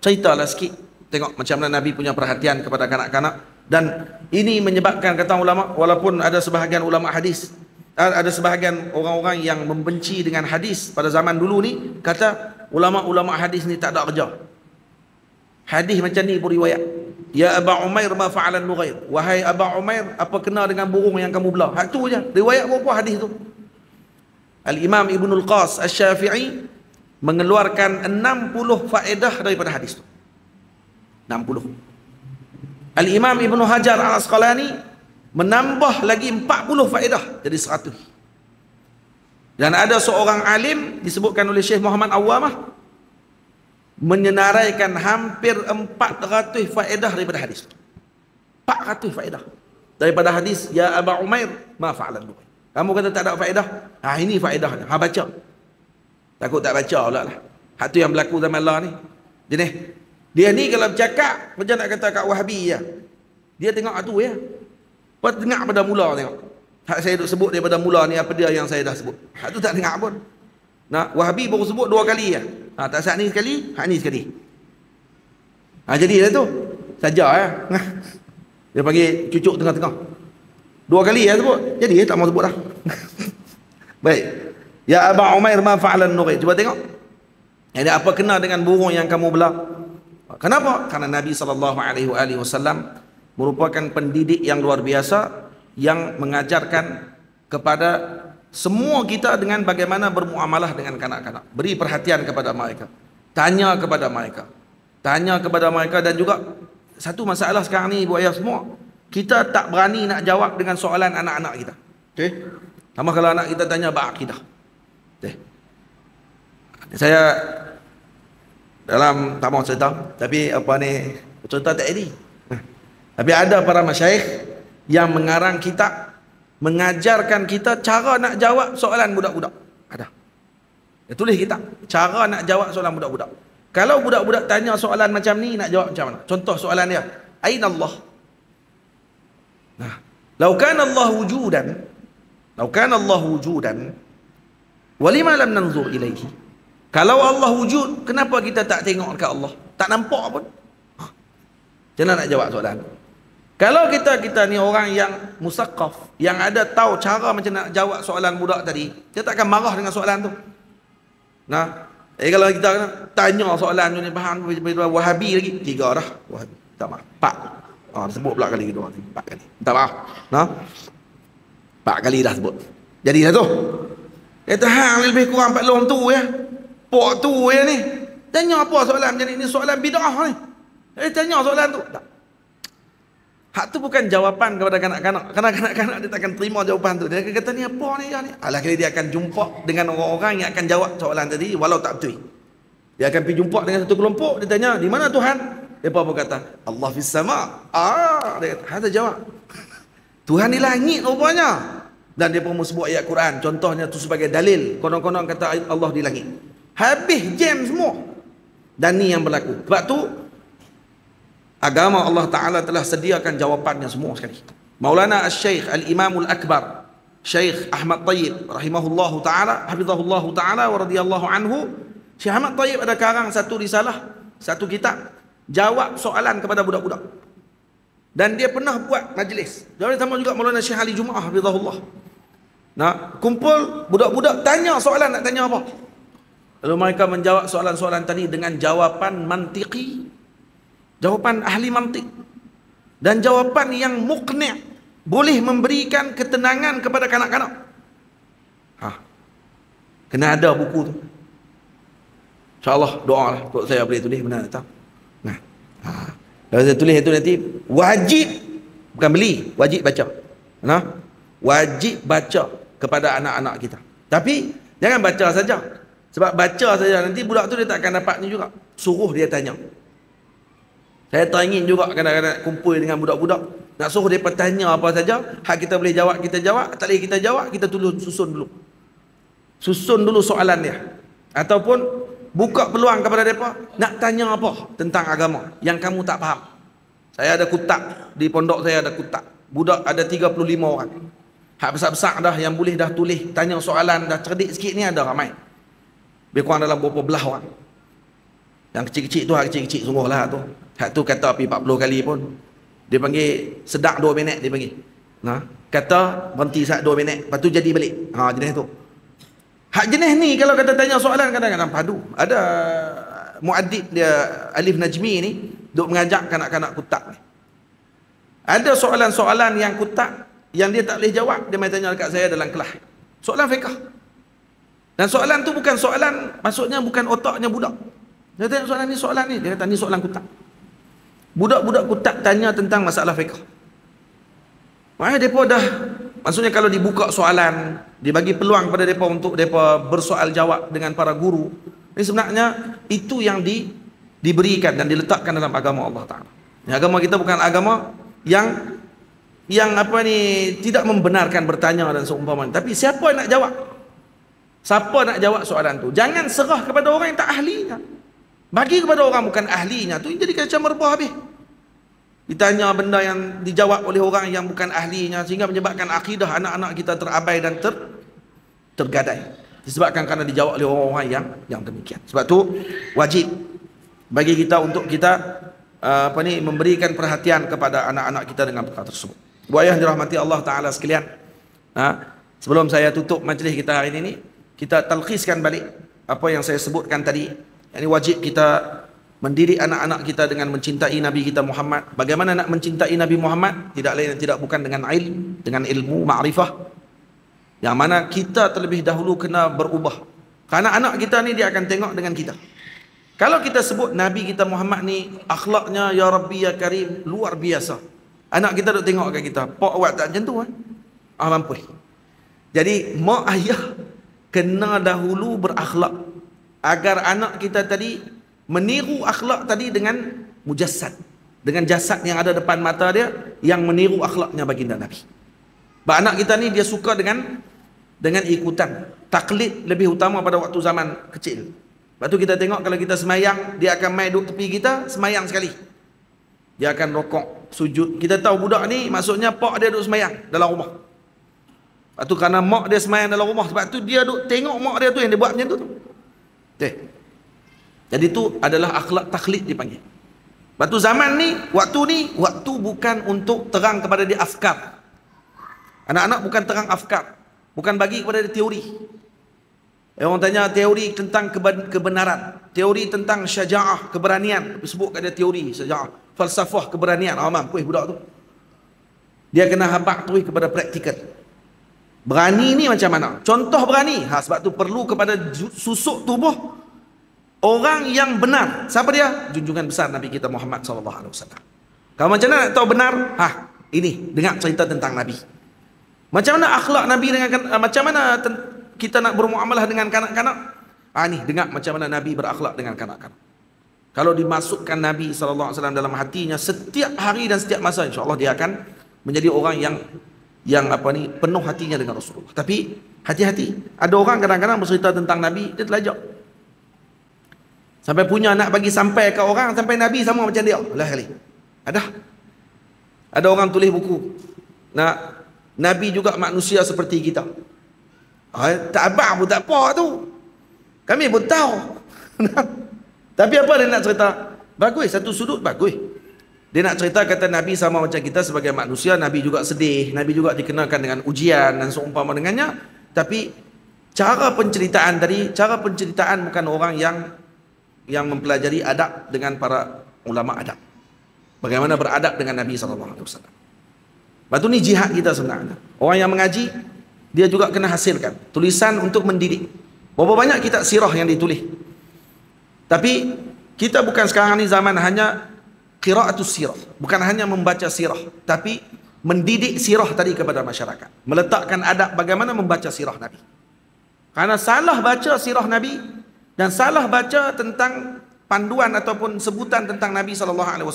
Ceritalah sikit. Tengok macam mana Nabi punya perhatian kepada kanak-kanak. Dan ini menyebabkan, kata ulama, walaupun ada sebahagian ulama hadis, ada sebahagian orang-orang yang membenci dengan hadis pada zaman dulu ni, kata ulama-ulama hadis ni tak ada kerja. Hadis macam ni pun riwayat. Ya Aba Umair, ma fa'alan Nughair? Wahai Aba Umair, apa kena dengan burung yang kamu belah? Hak tu je. Riwayat berapa hadis tu? Al-Imam Ibnul Qas Asy-Syafi'i mengeluarkan 60 faedah daripada hadis tu. 60. Al-Imam Ibnu Hajar Al-Asqalani menambah lagi 40 faedah, jadi 100. Dan ada seorang alim disebutkan oleh Syekh Muhammad Awwamah menyenaraikan hampir 400 faedah daripada hadis. 400 faedah daripada hadis ya Aba Umair, ma fa'alan Nughair? Kamu kata tak ada faedah? Ini faedahnya. Baca. Takut tak baca pula lah. Hak tu yang berlaku zaman Allah ni. Jenis dia ni kalau bercakap macam nak kata kat Wahabi ya. Dia tengok tu ya. Pas dengar pada mula tengok. Hak saya duk sebut daripada mula ni apa dia yang saya dah sebut. Hak tu tak dengar pun. Nah, Wahabi baru sebut 2 kali ya. Tak saat ni sekali, hak ni sekali. Jadi dah tu. Saja ya. Dia panggil cucuk tengah-tengah. 2 kali ya sebut. Jadi tak mau sebut dah. Baik. Ya Aba Umair, ma fa'alan Nughair? Cuba tengok. Jadi apa kena dengan burung yang kamu belah? Kenapa? Karena Nabi SAW merupakan pendidik yang luar biasa yang mengajarkan kepada semua kita dengan bagaimana bermuamalah dengan kanak-kanak. Beri perhatian kepada mereka. Tanya kepada mereka. Tanya kepada mereka. Dan juga satu masalah sekarang ni ibu ayah semua, kita tak berani nak jawab dengan soalan anak-anak kita. Okay? Sama kalau anak kita tanya berakidah. Okay. Saya dalam tak mau cerita, tapi apa ni cerita tak ini. Tapi ada para masyayikh yang mengarang kitab mengajarkan kita cara nak jawab soalan budak-budak. Ada. Dia tulis kitab cara nak jawab soalan budak-budak. Kalau budak-budak tanya soalan macam ni, nak jawab macam mana? Contoh soalan dia, aina Allah? Nah, law kana Allah wujudan, law kana Allah wujudan, walima lam nanzur ilaihi? Kalau Allah wujud, kenapa kita tak tengok dekat Allah? Tak nampak pun. Macam mana nak jawab soalan? Kalau kita ni orang yang musaqqaf, yang ada tahu cara macam nak jawab soalan budak tadi, kita takkan marah dengan soalan tu. Nah, kalau kita tanya soalan tu ni faham Wahabi lagi, 3 dah. Wahabi. Tak maaf. 4. Sebut pula kali kedua ni. 4 kali. Minta maaf. Nah. 4 kali dah sebut. Jadi dah tu. Kata hang lebih kurang 4 long tu ya. Pok tu ya ni. Tanya apa soalan macam ni? Ni soalan bid'ah ni. Tanya soalan tu. Tak. Hak tu bukan jawapan kepada kanak-kanak. Karena kanak-kanak dia takkan terima jawapan tu. Dia akan kata ni apa ni ya ni. Alah kali dia akan jumpa dengan orang-orang yang akan jawab soalan tadi walau tak betul. Dia akan pergi jumpa dengan satu kelompok, dia tanya, "Di mana Tuhan?" Dia apa kata? "Allah fis sama." Dia kata, "Hada jawab." Tuhan di langit rupanya. Dan dia pun sebut ayat Quran, contohnya tu sebagai dalil. Konon-konon kata Allah di langit. Habis jam semua. Dan ni yang berlaku. Sebab tu agama Allah Ta'ala telah sediakan jawapannya semua sekali. Maulana Al-Syeikh Al-Imamul Akbar Syekh Ahmad Tayyib rahimahullahu ta'ala, hafizahullahu ta'ala wa radiyallahu anhu. Syekh Ahmad Tayyib ada karang satu risalah, satu kitab, jawab soalan kepada budak-budak. Dan dia pernah buat majlis. Dia sama juga Maulana Syekh Ali Jumaah hafizahullah. Nah, kumpul budak-budak tanya soalan, nak tanya apa? Lalu mereka menjawab soalan-soalan tadi dengan jawapan mantiki, jawapan ahli mantik, dan jawapan yang muqni', boleh memberikan ketenangan kepada kanak-kanak. Kena ada buku tu. InsyaAllah doa lah untuk saya boleh tulis benar tak? Nah, kalau saya tulis itu nanti wajib, bukan beli, wajib baca. Nah, wajib baca kepada anak-anak kita. Tapi jangan baca saja. Sebab baca saja nanti budak tu dia tak akan dapatnya juga. Suruh dia tanya. Saya teringin juga kadang-kadang kumpul dengan budak-budak, nak suruh dia bertanya apa saja, hak kita boleh jawab, kita jawab, tak boleh kita jawab, kita tulis susun dulu. Susun dulu soalan dia. Ataupun buka peluang kepada mereka, nak tanya apa tentang agama yang kamu tak faham. Saya ada kutak, di pondok saya ada kutak. Budak ada 35 orang. Hak besar-besar dah yang boleh dah tulis, tanya soalan, dah cerdik sikit ni ada ramai. Lebih kurang dalam berapa belah orang. Yang kecil-kecil tu, hak kecil-kecil sungguh lah tu. Hak tu kata api 40 kali pun. Dia panggil sedak 2 minit dia panggil. Nah, kata berhenti saat 2 minit, lepas tu jadi balik. Jenis tu. Hak jenis ni kalau kata tanya soalan kadang-kadang padu. Ada muaddib dia Alif Najmi ni duk mengajak kanak-kanak kutak ni. Ada soalan-soalan yang kutak yang dia tak boleh jawab, dia mai tanya dekat saya dalam kelas. Soalan fiqh. Dan soalan tu bukan soalan, maksudnya bukan otaknya budak. Dia tanya soalan ni, dia kata ni soalan kutak. Budak-budak kutak tanya tentang masalah fiqh. Maknanya mereka dah, maksudnya kalau dibuka soalan, dibagi peluang pada mereka untuk mereka bersoal jawab dengan para guru, ini sebenarnya itu yang diberikan dan diletakkan dalam agama Allah Ta'ala. Agama kita bukan agama yang apa ni, tidak membenarkan bertanya dan seumpamanya. Tapi siapa nak jawab? Siapa nak jawab soalan tu? Jangan serah kepada orang yang tak ahlinya. Bagi kepada orang bukan ahlinya tu, jadi macam merebah habis. Ditanya benda yang dijawab oleh orang yang bukan ahlinya, sehingga menyebabkan akidah anak-anak kita terabai dan tergadai. Disebabkan kerana dijawab oleh orang-orang yang demikian. Sebab tu wajib bagi kita untuk kita memberikan perhatian kepada anak-anak kita dengan perkara tersebut. Buat yang dirahmati Allah Ta'ala sekalian, sebelum saya tutup majlis kita hari ini, kita talqiskan balik apa yang saya sebutkan tadi. Ini wajib kita mendidik anak-anak kita dengan mencintai Nabi kita Muhammad. Bagaimana nak mencintai Nabi Muhammad? Tidak lain dan tidak bukan dengan ilmu, ma'rifah. Yang mana kita terlebih dahulu kena berubah. Karena anak kita ni dia akan tengok dengan kita. Kalau kita sebut Nabi kita Muhammad ni akhlaknya ya Rabbi ya Karim luar biasa, anak kita duk tengok kat kita, pak awak tak macam tu mampu. Jadi mak ayah kena dahulu berakhlak agar anak kita tadi meniru akhlak tadi dengan mujassad, dengan jasad yang ada depan mata dia yang meniru akhlaknya baginda Nabi. Anak kita ni dia suka dengan ikutan, taklid lebih utama pada waktu zaman kecil. Lepas tu kita tengok kalau kita semayang, dia akan main duduk tepi kita, semayang sekali. Dia akan rokok, sujud. Kita tahu budak ni maksudnya pak dia duduk semayang dalam rumah. Lepas tu kerana mak dia semayang dalam rumah, sebab tu dia duduk tengok mak dia tu yang dia buat macam tu. Jadi itu adalah akhlak taklid dipanggil. Lepas tu zaman ni, waktu bukan untuk terang kepada dia afkar. Anak-anak bukan terang afkar, bukan bagi kepada dia teori. Orang tanya teori tentang kebenaran, teori tentang syaja'ah, keberanian, sebut kat dia teori syaja'ah, falsafah keberanian. Mampu budak tu. Dia kena habaq terus kepada praktikal. Berani ni macam mana? Contoh berani. Sebab tu perlu kepada susuk tubuh orang yang benar. Siapa dia? Junjungan besar Nabi kita Muhammad SAW. Kalau macam mana nak tahu benar? Ini dengar cerita tentang Nabi. Macam mana akhlak Nabi dengan macam mana kita nak bermuamalah dengan kanak-kanak? Ni dengar macam mana Nabi berakhlak dengan kanak-kanak. Kalau dimasukkan Nabi SAW dalam hatinya setiap hari dan setiap masa, insya-Allah dia akan menjadi orang yang penuh hatinya dengan Rasulullah. Tapi hati-hati, ada orang kadang-kadang bercerita tentang Nabi, dia telajak. Sampai punya nak bagi sampai ke orang, sampai Nabi sama macam dia. Lah kali. Ada orang tulis buku. Nabi juga manusia seperti kita. Tak abang pun tak apa tu. Kami pun tahu. Tapi apa dia nak cerita? Bagus, satu sudut bagus. Dia nak cerita kata Nabi sama macam kita sebagai manusia, Nabi juga sedih, Nabi juga dikenakan dengan ujian dan seumpama dengannya. Tapi cara penceritaan tadi, cara penceritaan bukan orang yang mempelajari adab dengan para ulama adab. Bagaimana beradab dengan Nabi SAW. Lepas tu ni jihad kita sebenarnya. Orang yang mengaji, dia juga kena hasilkan tulisan untuk mendidik. Berapa banyak kitab sirah yang ditulis. Tapi kita bukan sekarang ni zaman hanya qira'atus sirah, bukan hanya membaca sirah, tapi mendidik sirah tadi kepada masyarakat, meletakkan adab bagaimana membaca sirah Nabi. Karena salah baca sirah Nabi dan salah baca tentang panduan ataupun sebutan tentang Nabi SAW,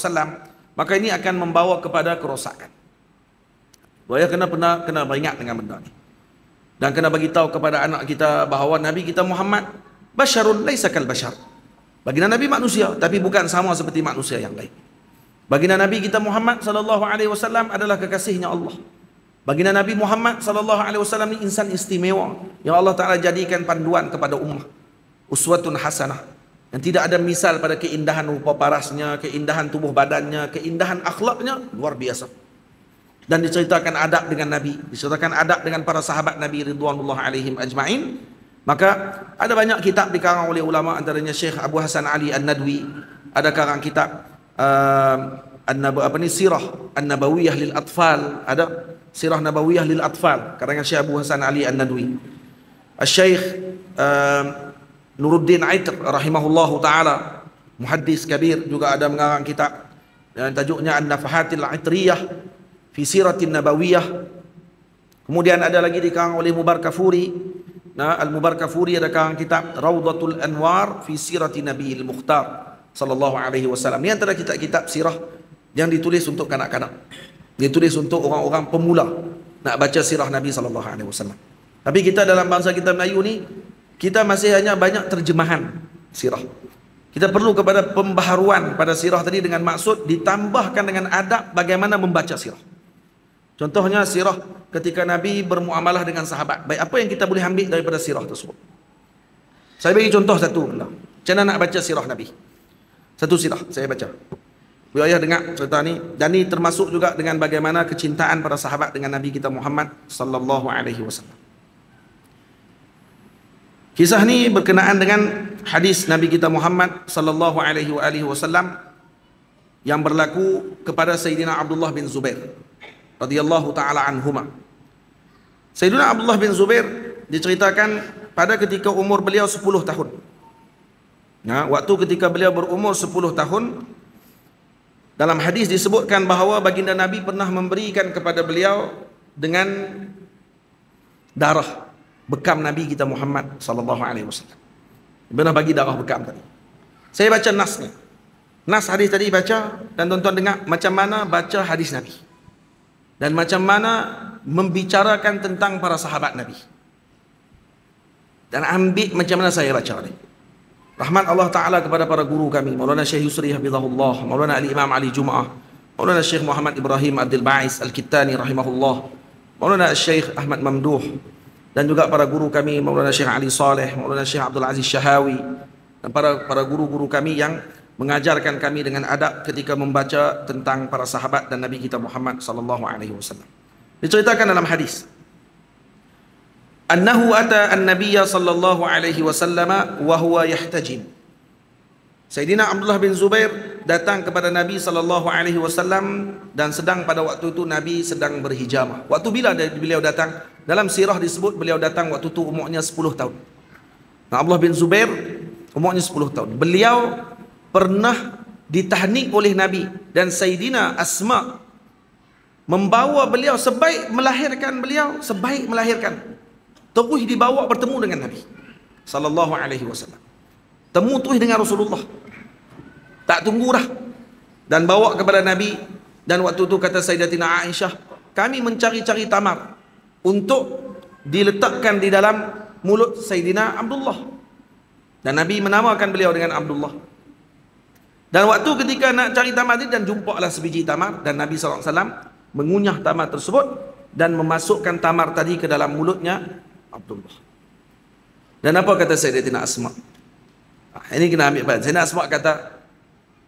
maka ini akan membawa kepada kerosakan. Saya kena beringat dengan benda ni dan kena bagi tahu kepada anak kita bahawa Nabi kita Muhammad basyarun laisa kal bashar. Baginda Nabi manusia, tapi bukan sama seperti manusia yang lain. Baginda Nabi kita Muhammad sallallahu alaihi wasallam adalah kekasihnya Allah. Baginda Nabi Muhammad sallallahu alaihi wasallam ni insan istimewa yang Allah Taala jadikan panduan kepada ummah. Uswatun hasanah. Yang tidak ada misal pada keindahan rupa parasnya, keindahan tubuh badannya, keindahan akhlaknya luar biasa. Dan diceritakan adab dengan Nabi, diceritakan adab dengan para sahabat Nabi ridwanullah alaihim ajma'in. Maka ada banyak kitab dikarang oleh ulama, antaranya Syekh Abu Hasan Ali An-Nadwi, ada karang kitab Sirah An-Nabawiyah lil Atfal, ada Sirah Nabawiyah lil Atfal karangan Syekh Abu Hasan Ali An-Nadwi. Syekh Nuruddin Aitr rahimahullahu taala, muhaddis kabir, juga ada mengarang kitab yang tajuknya An-Nafahatil Aitriyah fi Siratin Nabawiyah. Kemudian ada lagi dikarang oleh Mubarakfuri. Al-Mubarakfuri ada karang kitab Raudatul Anwar fi Sirati Nabiyil Mukhtar sallallahu alaihi wasallam. Ini antara kitab-kitab sirah yang ditulis untuk kanak-kanak, ditulis untuk orang-orang pemula nak baca sirah Nabi sallallahu alaihi wasallam. Tapi kita dalam bangsa kita Melayu ni, kita masih hanya banyak terjemahan sirah. Kita perlu kepada pembaharuan pada sirah tadi dengan maksud ditambahkan dengan adab bagaimana membaca sirah. Contohnya sirah ketika Nabi bermuamalah dengan sahabat. Baik, apa yang kita boleh ambil daripada sirah tersebut? Saya bagi contoh satu benda. Macam mana nak baca sirah Nabi? Satu sirah saya baca. Ayah dengar cerita ni, dan ni termasuk juga dengan bagaimana kecintaan para sahabat dengan Nabi kita Muhammad sallallahu alaihi wasallam. Kisah ni berkenaan dengan hadis Nabi kita Muhammad sallallahu alaihi wasallam yang berlaku kepada Sayyidina Abdullah bin Zubair radhiyallahu taala anhuma. Sayyidina Abdullah bin Zubair diceritakan pada ketika umur beliau 10 tahun. Waktu ketika beliau berumur 10 tahun, dalam hadis disebutkan bahawa baginda Nabi pernah memberikan kepada beliau dengan darah bekam Nabi kita Muhammad sallallahu alaihi wasallam. Pernah bagi darah bekam tadi. Saya baca nasnya. Nas hadis tadi baca, dan tuan-tuan dengar macam mana baca hadis Nabi. Dan macam mana membicarakan tentang para sahabat Nabi. Dan ambil macam mana saya baca ni. Rahmat Allah Ta'ala kepada para guru kami, Maulana Syekh Yusri Hafizahullah, Maulana Al-Imam Ali Jum'ah, Maulana Syekh Muhammad Ibrahim Abdul Ba'is Al-Kittani Rahimahullah, Maulana Syekh Ahmad Mamduh, dan juga para guru kami, Maulana Syekh Ali Saleh, Maulana Syekh Abdul Aziz Syahawi, dan para guru-guru kami yang mengajarkan kami dengan adab ketika membaca tentang para sahabat dan Nabi kita Muhammad sallallahu alaihi wasallam. Diceritakan dalam hadis, annahu ata an-nabiyya sallallahu alaihi wasallam wa huwa yahtajim. Sayyidina Abdullah bin Zubair datang kepada Nabi sallallahu alaihi wasallam, dan sedang pada waktu itu Nabi sedang berhijamah. Waktu bila beliau datang? Dalam sirah disebut beliau datang waktu itu umurnya 10 tahun. Abdullah bin Zubair umurnya 10 tahun. Beliau pernah ditahnik oleh Nabi, dan Sayyidina Asma membawa beliau sebaik melahirkan. Terus dibawa bertemu dengan Nabi sallallahu alaihi wasallam. Temu terus dengan Rasulullah. Tak tunggu dah. Dan bawa kepada Nabi, dan waktu itu kata Sayyidatina Aisyah, kami mencari-cari tamar untuk diletakkan di dalam mulut Sayyidina Abdullah. Dan Nabi menamakan beliau dengan Abdullah. Dan waktu ketika nak cari tamar tadi, dan jumpalah sebiji tamar, dan Nabi SAW mengunyah tamar tersebut dan memasukkan tamar tadi ke dalam mulutnya Abdullah. Dan apa kata Sayyidatina Asma? Ini kena ambil bahan. Sayyidatina Asma kata,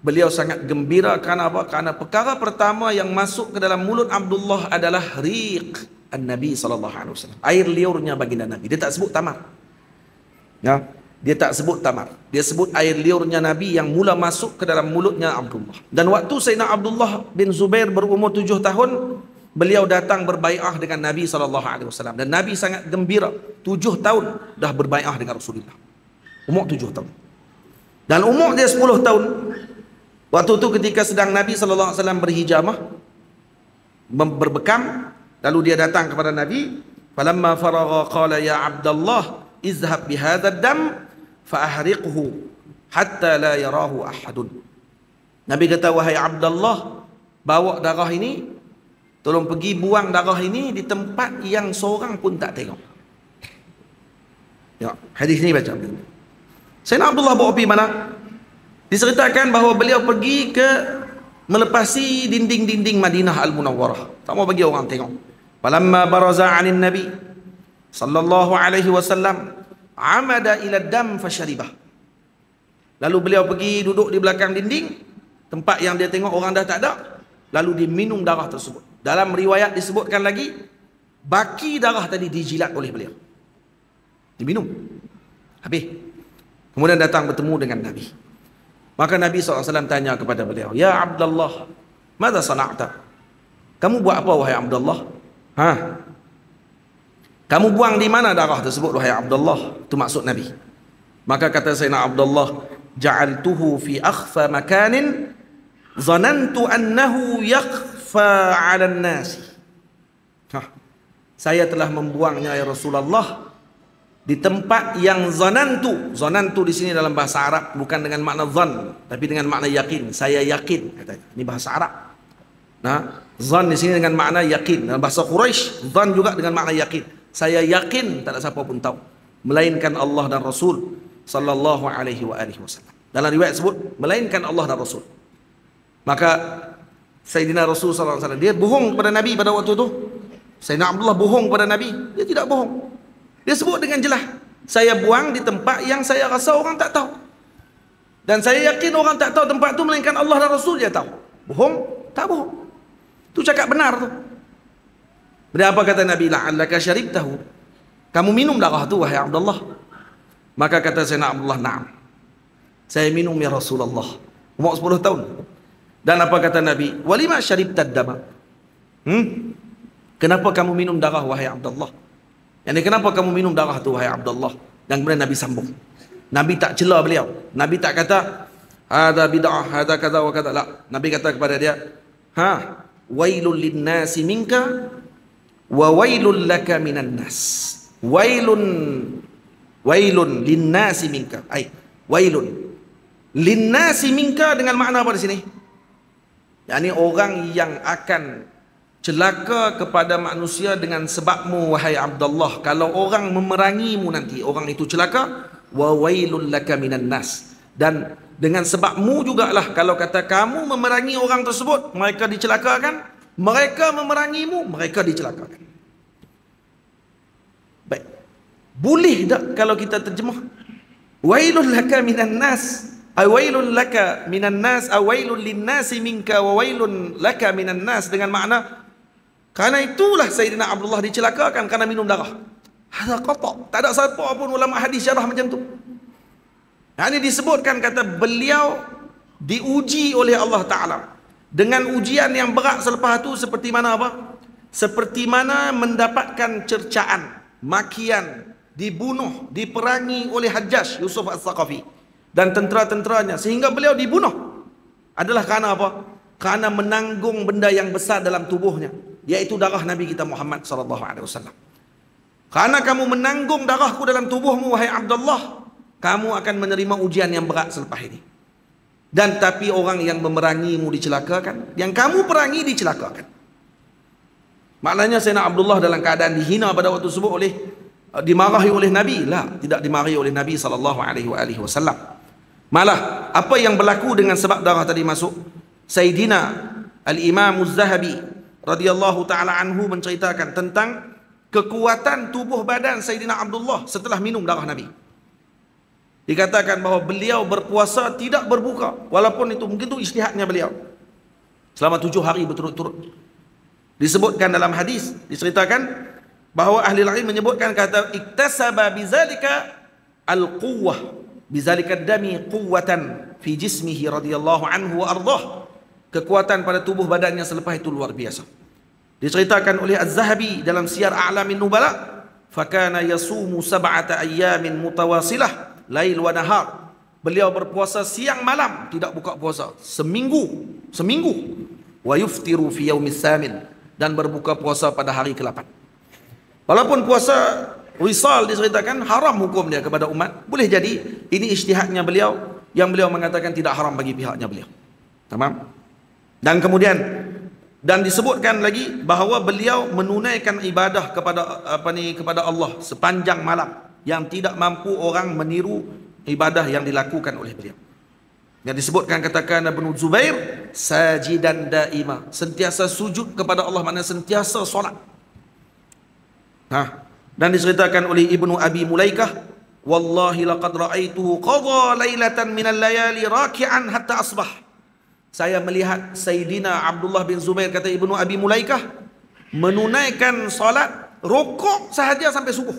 beliau sangat gembira kerana apa? Kerana perkara pertama yang masuk ke dalam mulut Abdullah adalah riq an-Nabi SAW, air liurnya baginda Nabi. Dia tak sebut tamar, ya, dia tak sebut tamar, dia sebut air liurnya Nabi yang mula masuk ke dalam mulutnya Abdullah. Dan waktu Sayyidina Abdullah bin Zubair berumur 7 tahun, beliau datang berbai'ah dengan Nabi SAW, dan Nabi sangat gembira. 7 tahun dah berbai'ah dengan Rasulullah, umur 7 tahun. Dan umur dia 10 tahun, waktu itu ketika sedang Nabi SAW berhijamah, berbekam, lalu dia datang kepada Nabi. Falamma faragha qala ya Abdullah izhab bihadha ad-dam fa'ahriqhu hatta la yarahu ahadun. Nabi kata, wahai Abdullah, bawa darah ini, tolong pergi buang darah ini di tempat yang seorang pun tak tengok. Ya, hadis ni baca. Sayyidina Abdullah bawa pergi mana? Diceritakan bahawa beliau pergi ke melepasi dinding-dinding Madinah Al-Munawwarah, tak mau bagi orang tengok. Falamma baraza 'anil Nabi sallallahu alaihi wasallam amada ila dam fasharibah. Lalu beliau pergi duduk di belakang dinding, tempat yang dia tengok orang dah tak ada, lalu diminum darah tersebut. Dalam riwayat disebutkan lagi, baki darah tadi dijilat oleh beliau, diminum habis. Kemudian datang bertemu dengan Nabi. Maka Nabi SAW tanya kepada beliau, ya Abdullah, madza sana'ta? Kamu buat apa wahai Abdullah? Kamu buang di mana darah tersebut wahai Abdullah? Itu maksud Nabi. Maka kata Sayyidina Abdullah, ja'altuhu fi akhfa makanin zanantu annahu yakhfa 'ala an-nas. Saya telah membuangnya ya Rasulullah di tempat yang zanantu. Zanantu di sini dalam bahasa Arab bukan dengan makna zan, tapi dengan makna yakin. Saya yakin, katanya. Ini bahasa Arab. Nah, zan di sini dengan makna yakin. Dalam bahasa Quraisy, zan juga dengan makna yakin. Saya yakin tak ada siapa pun tahu melainkan Allah dan Rasul sallallahu alaihi wasallam. Dalam riwayat sebut melainkan Allah dan Rasul. Maka Sayyidina Rasul sallallahu alaihi wasallam, dia bohong kepada Nabi pada waktu itu. Sayyidina Abdullah bohong kepada Nabi, dia tidak bohong. Dia sebut dengan jelas, saya buang di tempat yang saya rasa orang tak tahu, dan saya yakin orang tak tahu tempat itu melainkan Allah dan Rasul dia tahu. Bohong? Tak bohong. Itu cakap benar tu. Berapa kata Nabi, la'allaka syaribtahu, kamu minum darah tu wahai Abdullah? Maka kata Sayyidina Abdullah, na'am, saya minum ya Rasulullah. Umur 10 tahun. Dan apa kata Nabi, walima syaribtad dama? Kenapa kamu minum darah wahai Abdullah? Yani kenapa kamu minum darah tu wahai Abdullah? Dan kemudian Nabi sambung. Nabi tak cela beliau. Nabi tak kata hada bid'ah, hada kaza wa kaza. La. Nabi kata kepada dia, wailul linnasi minka wa wailul laka minan nas. Wailun linnasi minka. Wailun linnasi minka dengan makna apa di sini? Yani orang yang akan celaka kepada manusia dengan sebabmu wahai Abdullah. Kalau orang memerangimu nanti, orang itu celaka. Wa wailul laka minan nas. Dan dengan sebabmu jugalah, kalau kata kamu memerangi orang tersebut, mereka dicelakakan. Mereka memerangimu, mereka dicelakakan. Baik, boleh tak kalau kita terjemah wailul laka minan nas, awailul laka minan nas, awailul linnasi minka wa wailun laka minan nas, dengan makna karena itulah Sayyidina Abdullah dicelakakan karena minum darah. Hadza qata'. Tak ada siapa pun ulama hadis syarah macam tu. Ini disebutkan, kata beliau diuji oleh Allah Ta'ala dengan ujian yang berat selepas itu, seperti mana apa? Seperti mana mendapatkan cercaan, makian, dibunuh, diperangi oleh Hajjaj Yusuf Al-Thaqafi dan tentera-tenteranya, sehingga beliau dibunuh. Adalah kerana apa? Kerana menanggung benda yang besar dalam tubuhnya, yaitu darah Nabi kita Muhammad SAW. Karena kamu menanggung darahku dalam tubuhmu wahai Abdullah, kamu akan menerima ujian yang berat selepas ini. Dan tapi orang yang memerangimu dicelakakan, yang kamu perangi dicelakakan. Maknanya Sayyidina Abdullah dalam keadaan dihina pada waktu tersebut dimarahi oleh Nabi. Tidak dimarahi oleh Nabi SAW. Malah apa yang berlaku dengan sebab darah tadi masuk, Sayyidina Al-Imam Az-Zahabi radhiyallahu ta'ala anhu menceritakan tentang kekuatan tubuh badan Sayyidina Abdullah setelah minum darah Nabi. Dikatakan bahawa beliau berpuasa tidak berbuka, walaupun itu mungkin itu ijtihadnya beliau, selama 7 hari berturut-turut. Disebutkan dalam hadis, diceritakan bahawa ahli ilmu menyebutkan kata iktasaba bizalika al-quwwah, bizalika dami quwwatan fi jismihi radhiyallahu anhu wa ardah. Kekuatan pada tubuh badannya selepas itu luar biasa. Diceritakan oleh Az-Zahabi dalam Siyar A'lamin Nubala, fakana yasumu 7 ayyamin mutawasilah lail wa nahar. Beliau berpuasa siang malam, tidak buka puasa seminggu. Wa yuftiru fi yaumis samin, dan berbuka puasa pada hari ke-8. Walaupun puasa wisal diceritakan haram hukum dia kepada umat, boleh jadi ini ijtihadnya beliau yang beliau mengatakan tidak haram bagi pihaknya beliau. Tamam? Dan kemudian disebutkan lagi bahawa beliau menunaikan ibadah kepada Allah sepanjang malam, yang tidak mampu orang meniru ibadah yang dilakukan oleh beliau. Yang disebutkan katakan Ibnu Zubair sajidan daima, sentiasa sujud kepada Allah, maknanya sentiasa solat. Dan diceritakan oleh Ibnu Abi Mulaikah, wallahi laqad ra'aituhu qadha lailatan minal layali raki'an hatta asbah. Saya melihat Sayyidina Abdullah bin Zubair, kata Ibnu Abi Mulaikah, menunaikan solat rukuk sahaja sampai subuh.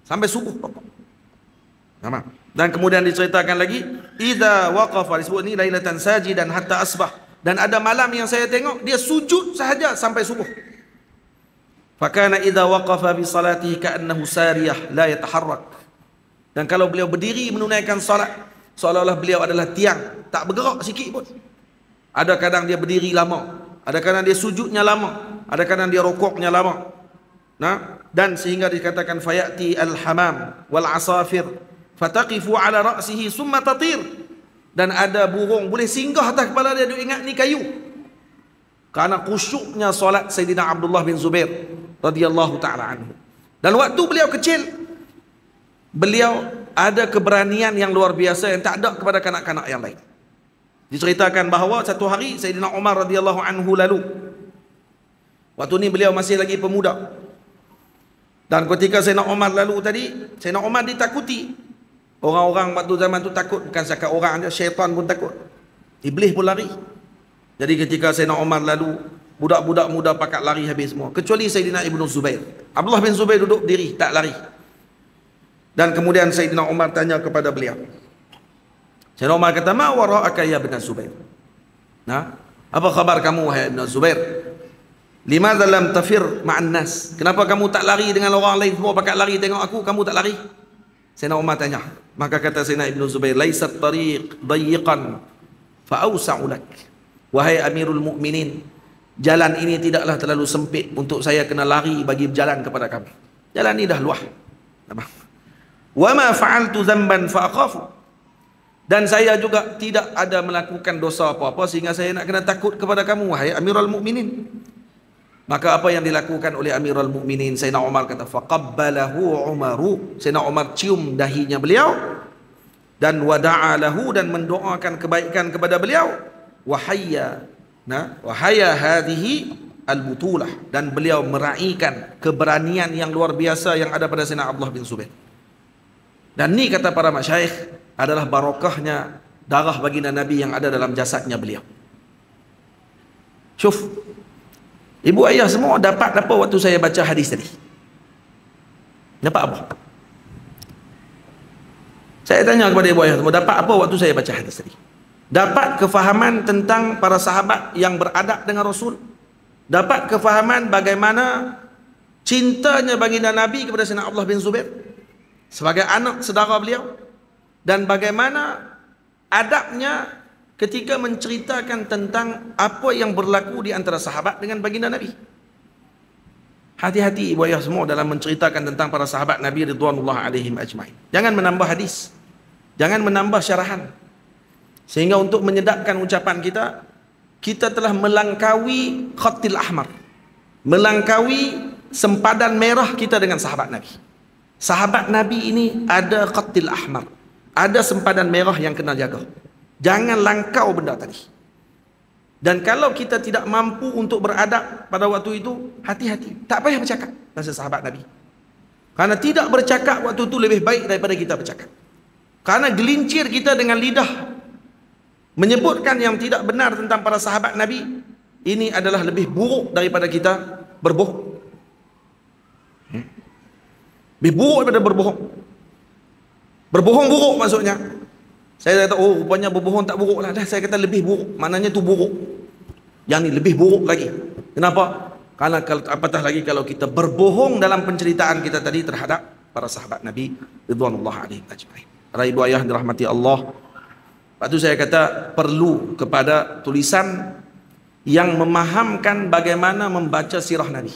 Sampai subuh rukuk. Dan kemudian diceritakan lagi, idza waqafa, disebut ni lailatan sajidan hatta asbah, dan ada malam yang saya tengok dia sujud sahaja sampai subuh. Fakana idza waqafa bi salatihi ka'annahu sariyah la yataharrak. Dan kalau beliau berdiri menunaikan salat, seolah-olah beliau adalah tiang, tak bergerak sikit pun. Ada kadang dia berdiri lama, ada kadang dia sujudnya lama, ada kadang dia rukuknya lama. Dan sehingga dikatakan fayati al-hamam wal asafir fataqifu ala ra'sihi summa tatir, dan ada burung boleh singgah atas kepala dia, dia ingat ni kayu, karena khusyuknya solat Sayyidina Abdullah bin Zubair radhiyallahu ta'ala anhu. Dan waktu beliau kecil, beliau ada keberanian yang luar biasa yang tak ada kepada kanak-kanak yang lain. Diceritakan bahawa satu hari Sayyidina Umar radhiyallahu anhu lalu, waktu ni beliau masih lagi pemuda, dan ketika Sayyidina Umar lalu tadi, Sayyidina Umar ditakuti. Orang-orang waktu zaman tu takut, bukan sekat orang aja, syaitan pun takut, iblis pun lari. Jadi ketika Sayyidina Umar lalu, budak-budak muda pakat lari habis semua, kecuali Sayyidina Ibnu Zubair. Abdullah bin Zubair duduk diri, tak lari. Dan kemudian Sayyidina Umar tanya kepada beliau. Sayyidina Umar kata, ma wara'aka ya Ibnu Zubair? Apa khabar kamu wahai Ibnu Zubair? Limadza lam tafir ma'an nas? Kenapa kamu tak lari dengan orang lain semua pakat lari tengok aku, kamu tak lari? Sayyidina Umar tanya. Maka kata Sayyidina Ibnu Zubair, laisat tariq dayiqan fa awsa'u lak. Wahai Amirul Mukminin, jalan ini tidaklah terlalu sempit untuk saya kena lari bagi jalan kepada kamu. Jalan ini dah luas. Wa ma fa'altu dzamban fa akhafu. Dan saya juga tidak ada melakukan dosa apa-apa sehingga saya nak kena takut kepada kamu wahai Amirul Mukminin. Maka apa yang dilakukan oleh Amirul Mukminin, Sayyidina Umar kata, faqabbalahu Umaru, Sayyidina Umar cium dahinya beliau, dan wada'a lahu, dan mendoakan kebaikan kepada beliau, wahaya hadhihi al-butulah, dan beliau meraihkan keberanian yang luar biasa yang ada pada Sayyidina Abdullah bin Zubair. Dan ni kata para masyayikh adalah barakahnya darah baginda Nabi yang ada dalam jasadnya beliau. Syuf, ibu ayah semua dapat apa waktu saya baca hadis tadi? Dapat apa? Saya tanya kepada ibu ayah semua, dapat apa waktu saya baca hadis tadi? Dapat kefahaman tentang para sahabat yang beradab dengan Rasul. Dapat kefahaman bagaimana cintanya baginda Nabi kepada Sayyidina Abdullah bin Zubair sebagai anak saudara beliau, dan bagaimana adabnya ketika menceritakan tentang apa yang berlaku di antara sahabat dengan baginda Nabi. Hati-hati ibu ayah semua dalam menceritakan tentang para sahabat Nabi ridwanullah alaihim ajma'in. Jangan menambah hadis, jangan menambah syarahan, sehingga untuk menyedapkan ucapan kita, kita telah melangkaui khatil ahmar, melangkaui sempadan merah kita dengan sahabat Nabi. Sahabat Nabi ini ada khatil ahmar, ada sempadan merah yang kena jaga. Jangan langkau benda tadi. Dan kalau kita tidak mampu untuk beradab pada waktu itu, hati-hati, tak payah bercakap pasal sahabat Nabi. Karena tidak bercakap waktu itu lebih baik daripada kita bercakap. Karena gelincir kita dengan lidah menyebutkan yang tidak benar tentang para sahabat Nabi, ini adalah lebih buruk daripada kita berbohong. Lebih buruk daripada berbohong. Berbohong buruk maksudnya. Saya kata, oh rupanya berbohong tak buruk lah. Dah saya kata lebih buruk. Maknanya tu buruk. Yang ni lebih buruk lagi. Kenapa? Karena apatah lagi kalau kita berbohong dalam penceritaan kita tadi terhadap para sahabat Nabi ridwanullah alaihim ajma'in. Para ibu ayah dirahmati Allah. Lepas tu saya kata perlu kepada tulisan yang memahamkan bagaimana membaca sirah Nabi.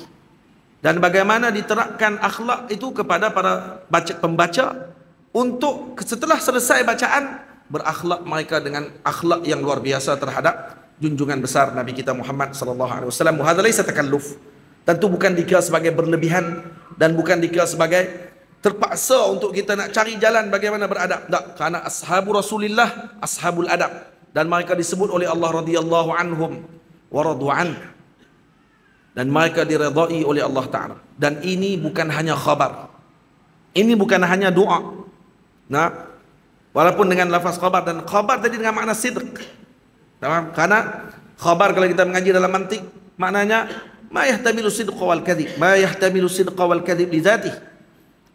Dan bagaimana diterapkan akhlak itu kepada para pembaca untuk setelah selesai bacaan berakhlak mereka dengan akhlak yang luar biasa terhadap junjungan besar Nabi kita Muhammad sallallahu alaihi wasallam. Wa hadza laysa takalluf. Tentu bukan dikira sebagai berlebihan dan bukan dikira sebagai terpaksa untuk kita nak cari jalan bagaimana beradab. Tak, karena ashabu Rasulillah ashabul adab dan mereka disebut oleh Allah radhiyallahu anhum wa radu an. Dan mereka diredai oleh Allah Ta'ala. Dan ini bukan hanya khabar. Ini bukan hanya doa. Nah, walaupun dengan lafaz khabar, dan khabar tadi dengan makna sidq. Karena khabar kalau kita mengaji dalam mantik, maknanya ma yahtamilu sidq wal kadhib, ma yahtamilu sidq wal kadhib li dzatihi.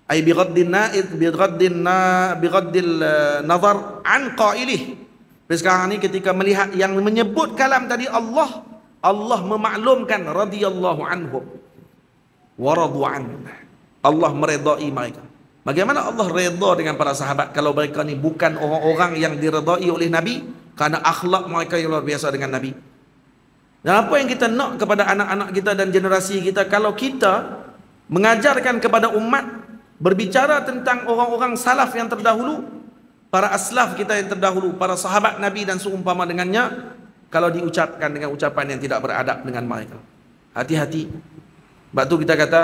Ay bighaddin na'id bighaddil nazar an qailih. Sekarang ni ketika melihat yang menyebut kalam tadi Allah memaklumkan radhiyallahu anhum wa radu an. Allah meredai mereka. Bagaimana Allah redha dengan para sahabat kalau mereka ni bukan orang-orang yang diredai oleh Nabi karena akhlak mereka yang luar biasa dengan Nabi. Dan apa yang kita nak kepada anak-anak kita dan generasi kita, kalau kita mengajarkan kepada umat berbicara tentang orang-orang salaf yang terdahulu, para aslaf kita yang terdahulu, para sahabat Nabi dan seumpama dengannya, kalau diucapkan dengan ucapan yang tidak beradab dengan mereka, hati-hati. Sebab tu kita kata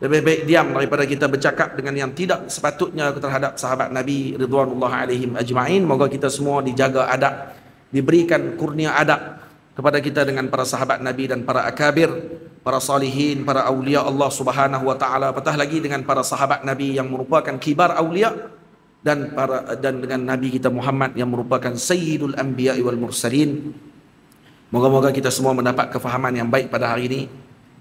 lebih baik diam daripada kita bercakap dengan yang tidak sepatutnya terhadap sahabat Nabi ridwanullah alaihim ajma'in. Moga kita semua dijaga adab, diberikan kurnia adab kepada kita dengan para sahabat Nabi dan para akabir, para salihin, para awliya Allah subhanahu wa ta'ala. Apatah lagi dengan para sahabat Nabi yang merupakan kibar awliya, dan dengan Nabi kita Muhammad yang merupakan sayyidul anbiya wal mursalin. Moga-moga kita semua mendapat kefahaman yang baik pada hari ini.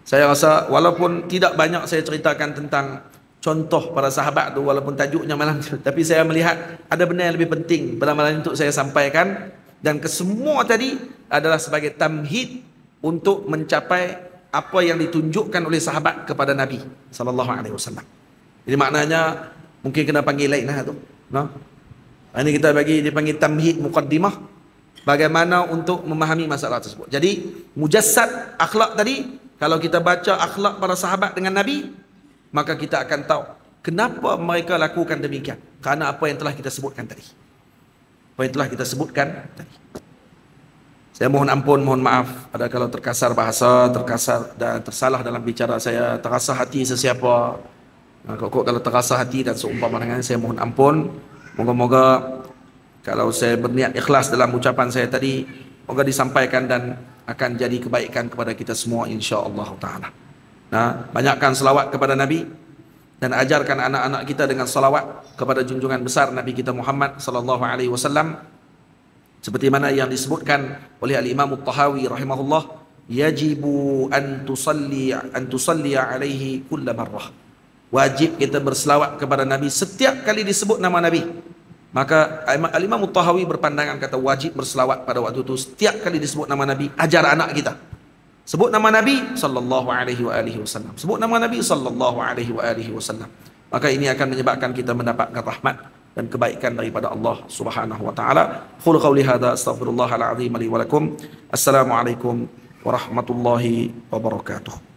Saya rasa walaupun tidak banyak saya ceritakan tentang contoh para sahabat tu, walaupun tajuknya malam tu, tapi saya melihat ada benda yang lebih penting pada malam ini untuk saya sampaikan, dan kesemua tadi adalah sebagai tamhid untuk mencapai apa yang ditunjukkan oleh sahabat kepada Nabi sallallahu alaihi wasallam. Jadi maknanya mungkin kena panggil lain lah tu. No? Ini kita bagi dipanggil tamhid muqaddimah, bagaimana untuk memahami masalah tersebut. Jadi mujassad akhlak tadi, kalau kita baca akhlak para sahabat dengan Nabi, maka kita akan tahu kenapa mereka lakukan demikian. Karena apa yang telah kita sebutkan tadi. Apa yang telah kita sebutkan tadi. Saya mohon ampun, mohon maaf ada kalau terkasar bahasa, terkasar dan tersalah dalam bicara saya, terasa hati sesiapa. Kalau terasa hati dan seumpama dengan saya mohon ampun. Moga-moga kalau saya berniat ikhlas dalam ucapan saya tadi, moga disampaikan dan akan jadi kebaikan kepada kita semua insya-Allah taala. Nah, banyakkan selawat kepada Nabi dan ajarkan anak-anak kita dengan selawat kepada junjungan besar Nabi kita Muhammad sallallahu alaihi wasallam, seperti mana yang disebutkan oleh Al-Imam At-Tahawi rahimahullah, yajibu an tusalli alaihi kull marrah. Wajib kita berselawat kepada Nabi setiap kali disebut nama Nabi. Maka Al-Imam At-Tahawi berpandangan kata wajib berselawat pada waktu itu setiap kali disebut nama Nabi. Ajar anak kita, sebut nama Nabi sallallahu alaihi wasallam, sebut nama Nabi sallallahu alaihi wasallam. Maka ini akan menyebabkan kita mendapatkan rahmat dan kebaikan daripada Allah Subhanahu wa taala. Qul qouli hadza astaghfirullahal azim li wa lakum. Assalamualaikum warahmatullahi wabarakatuh.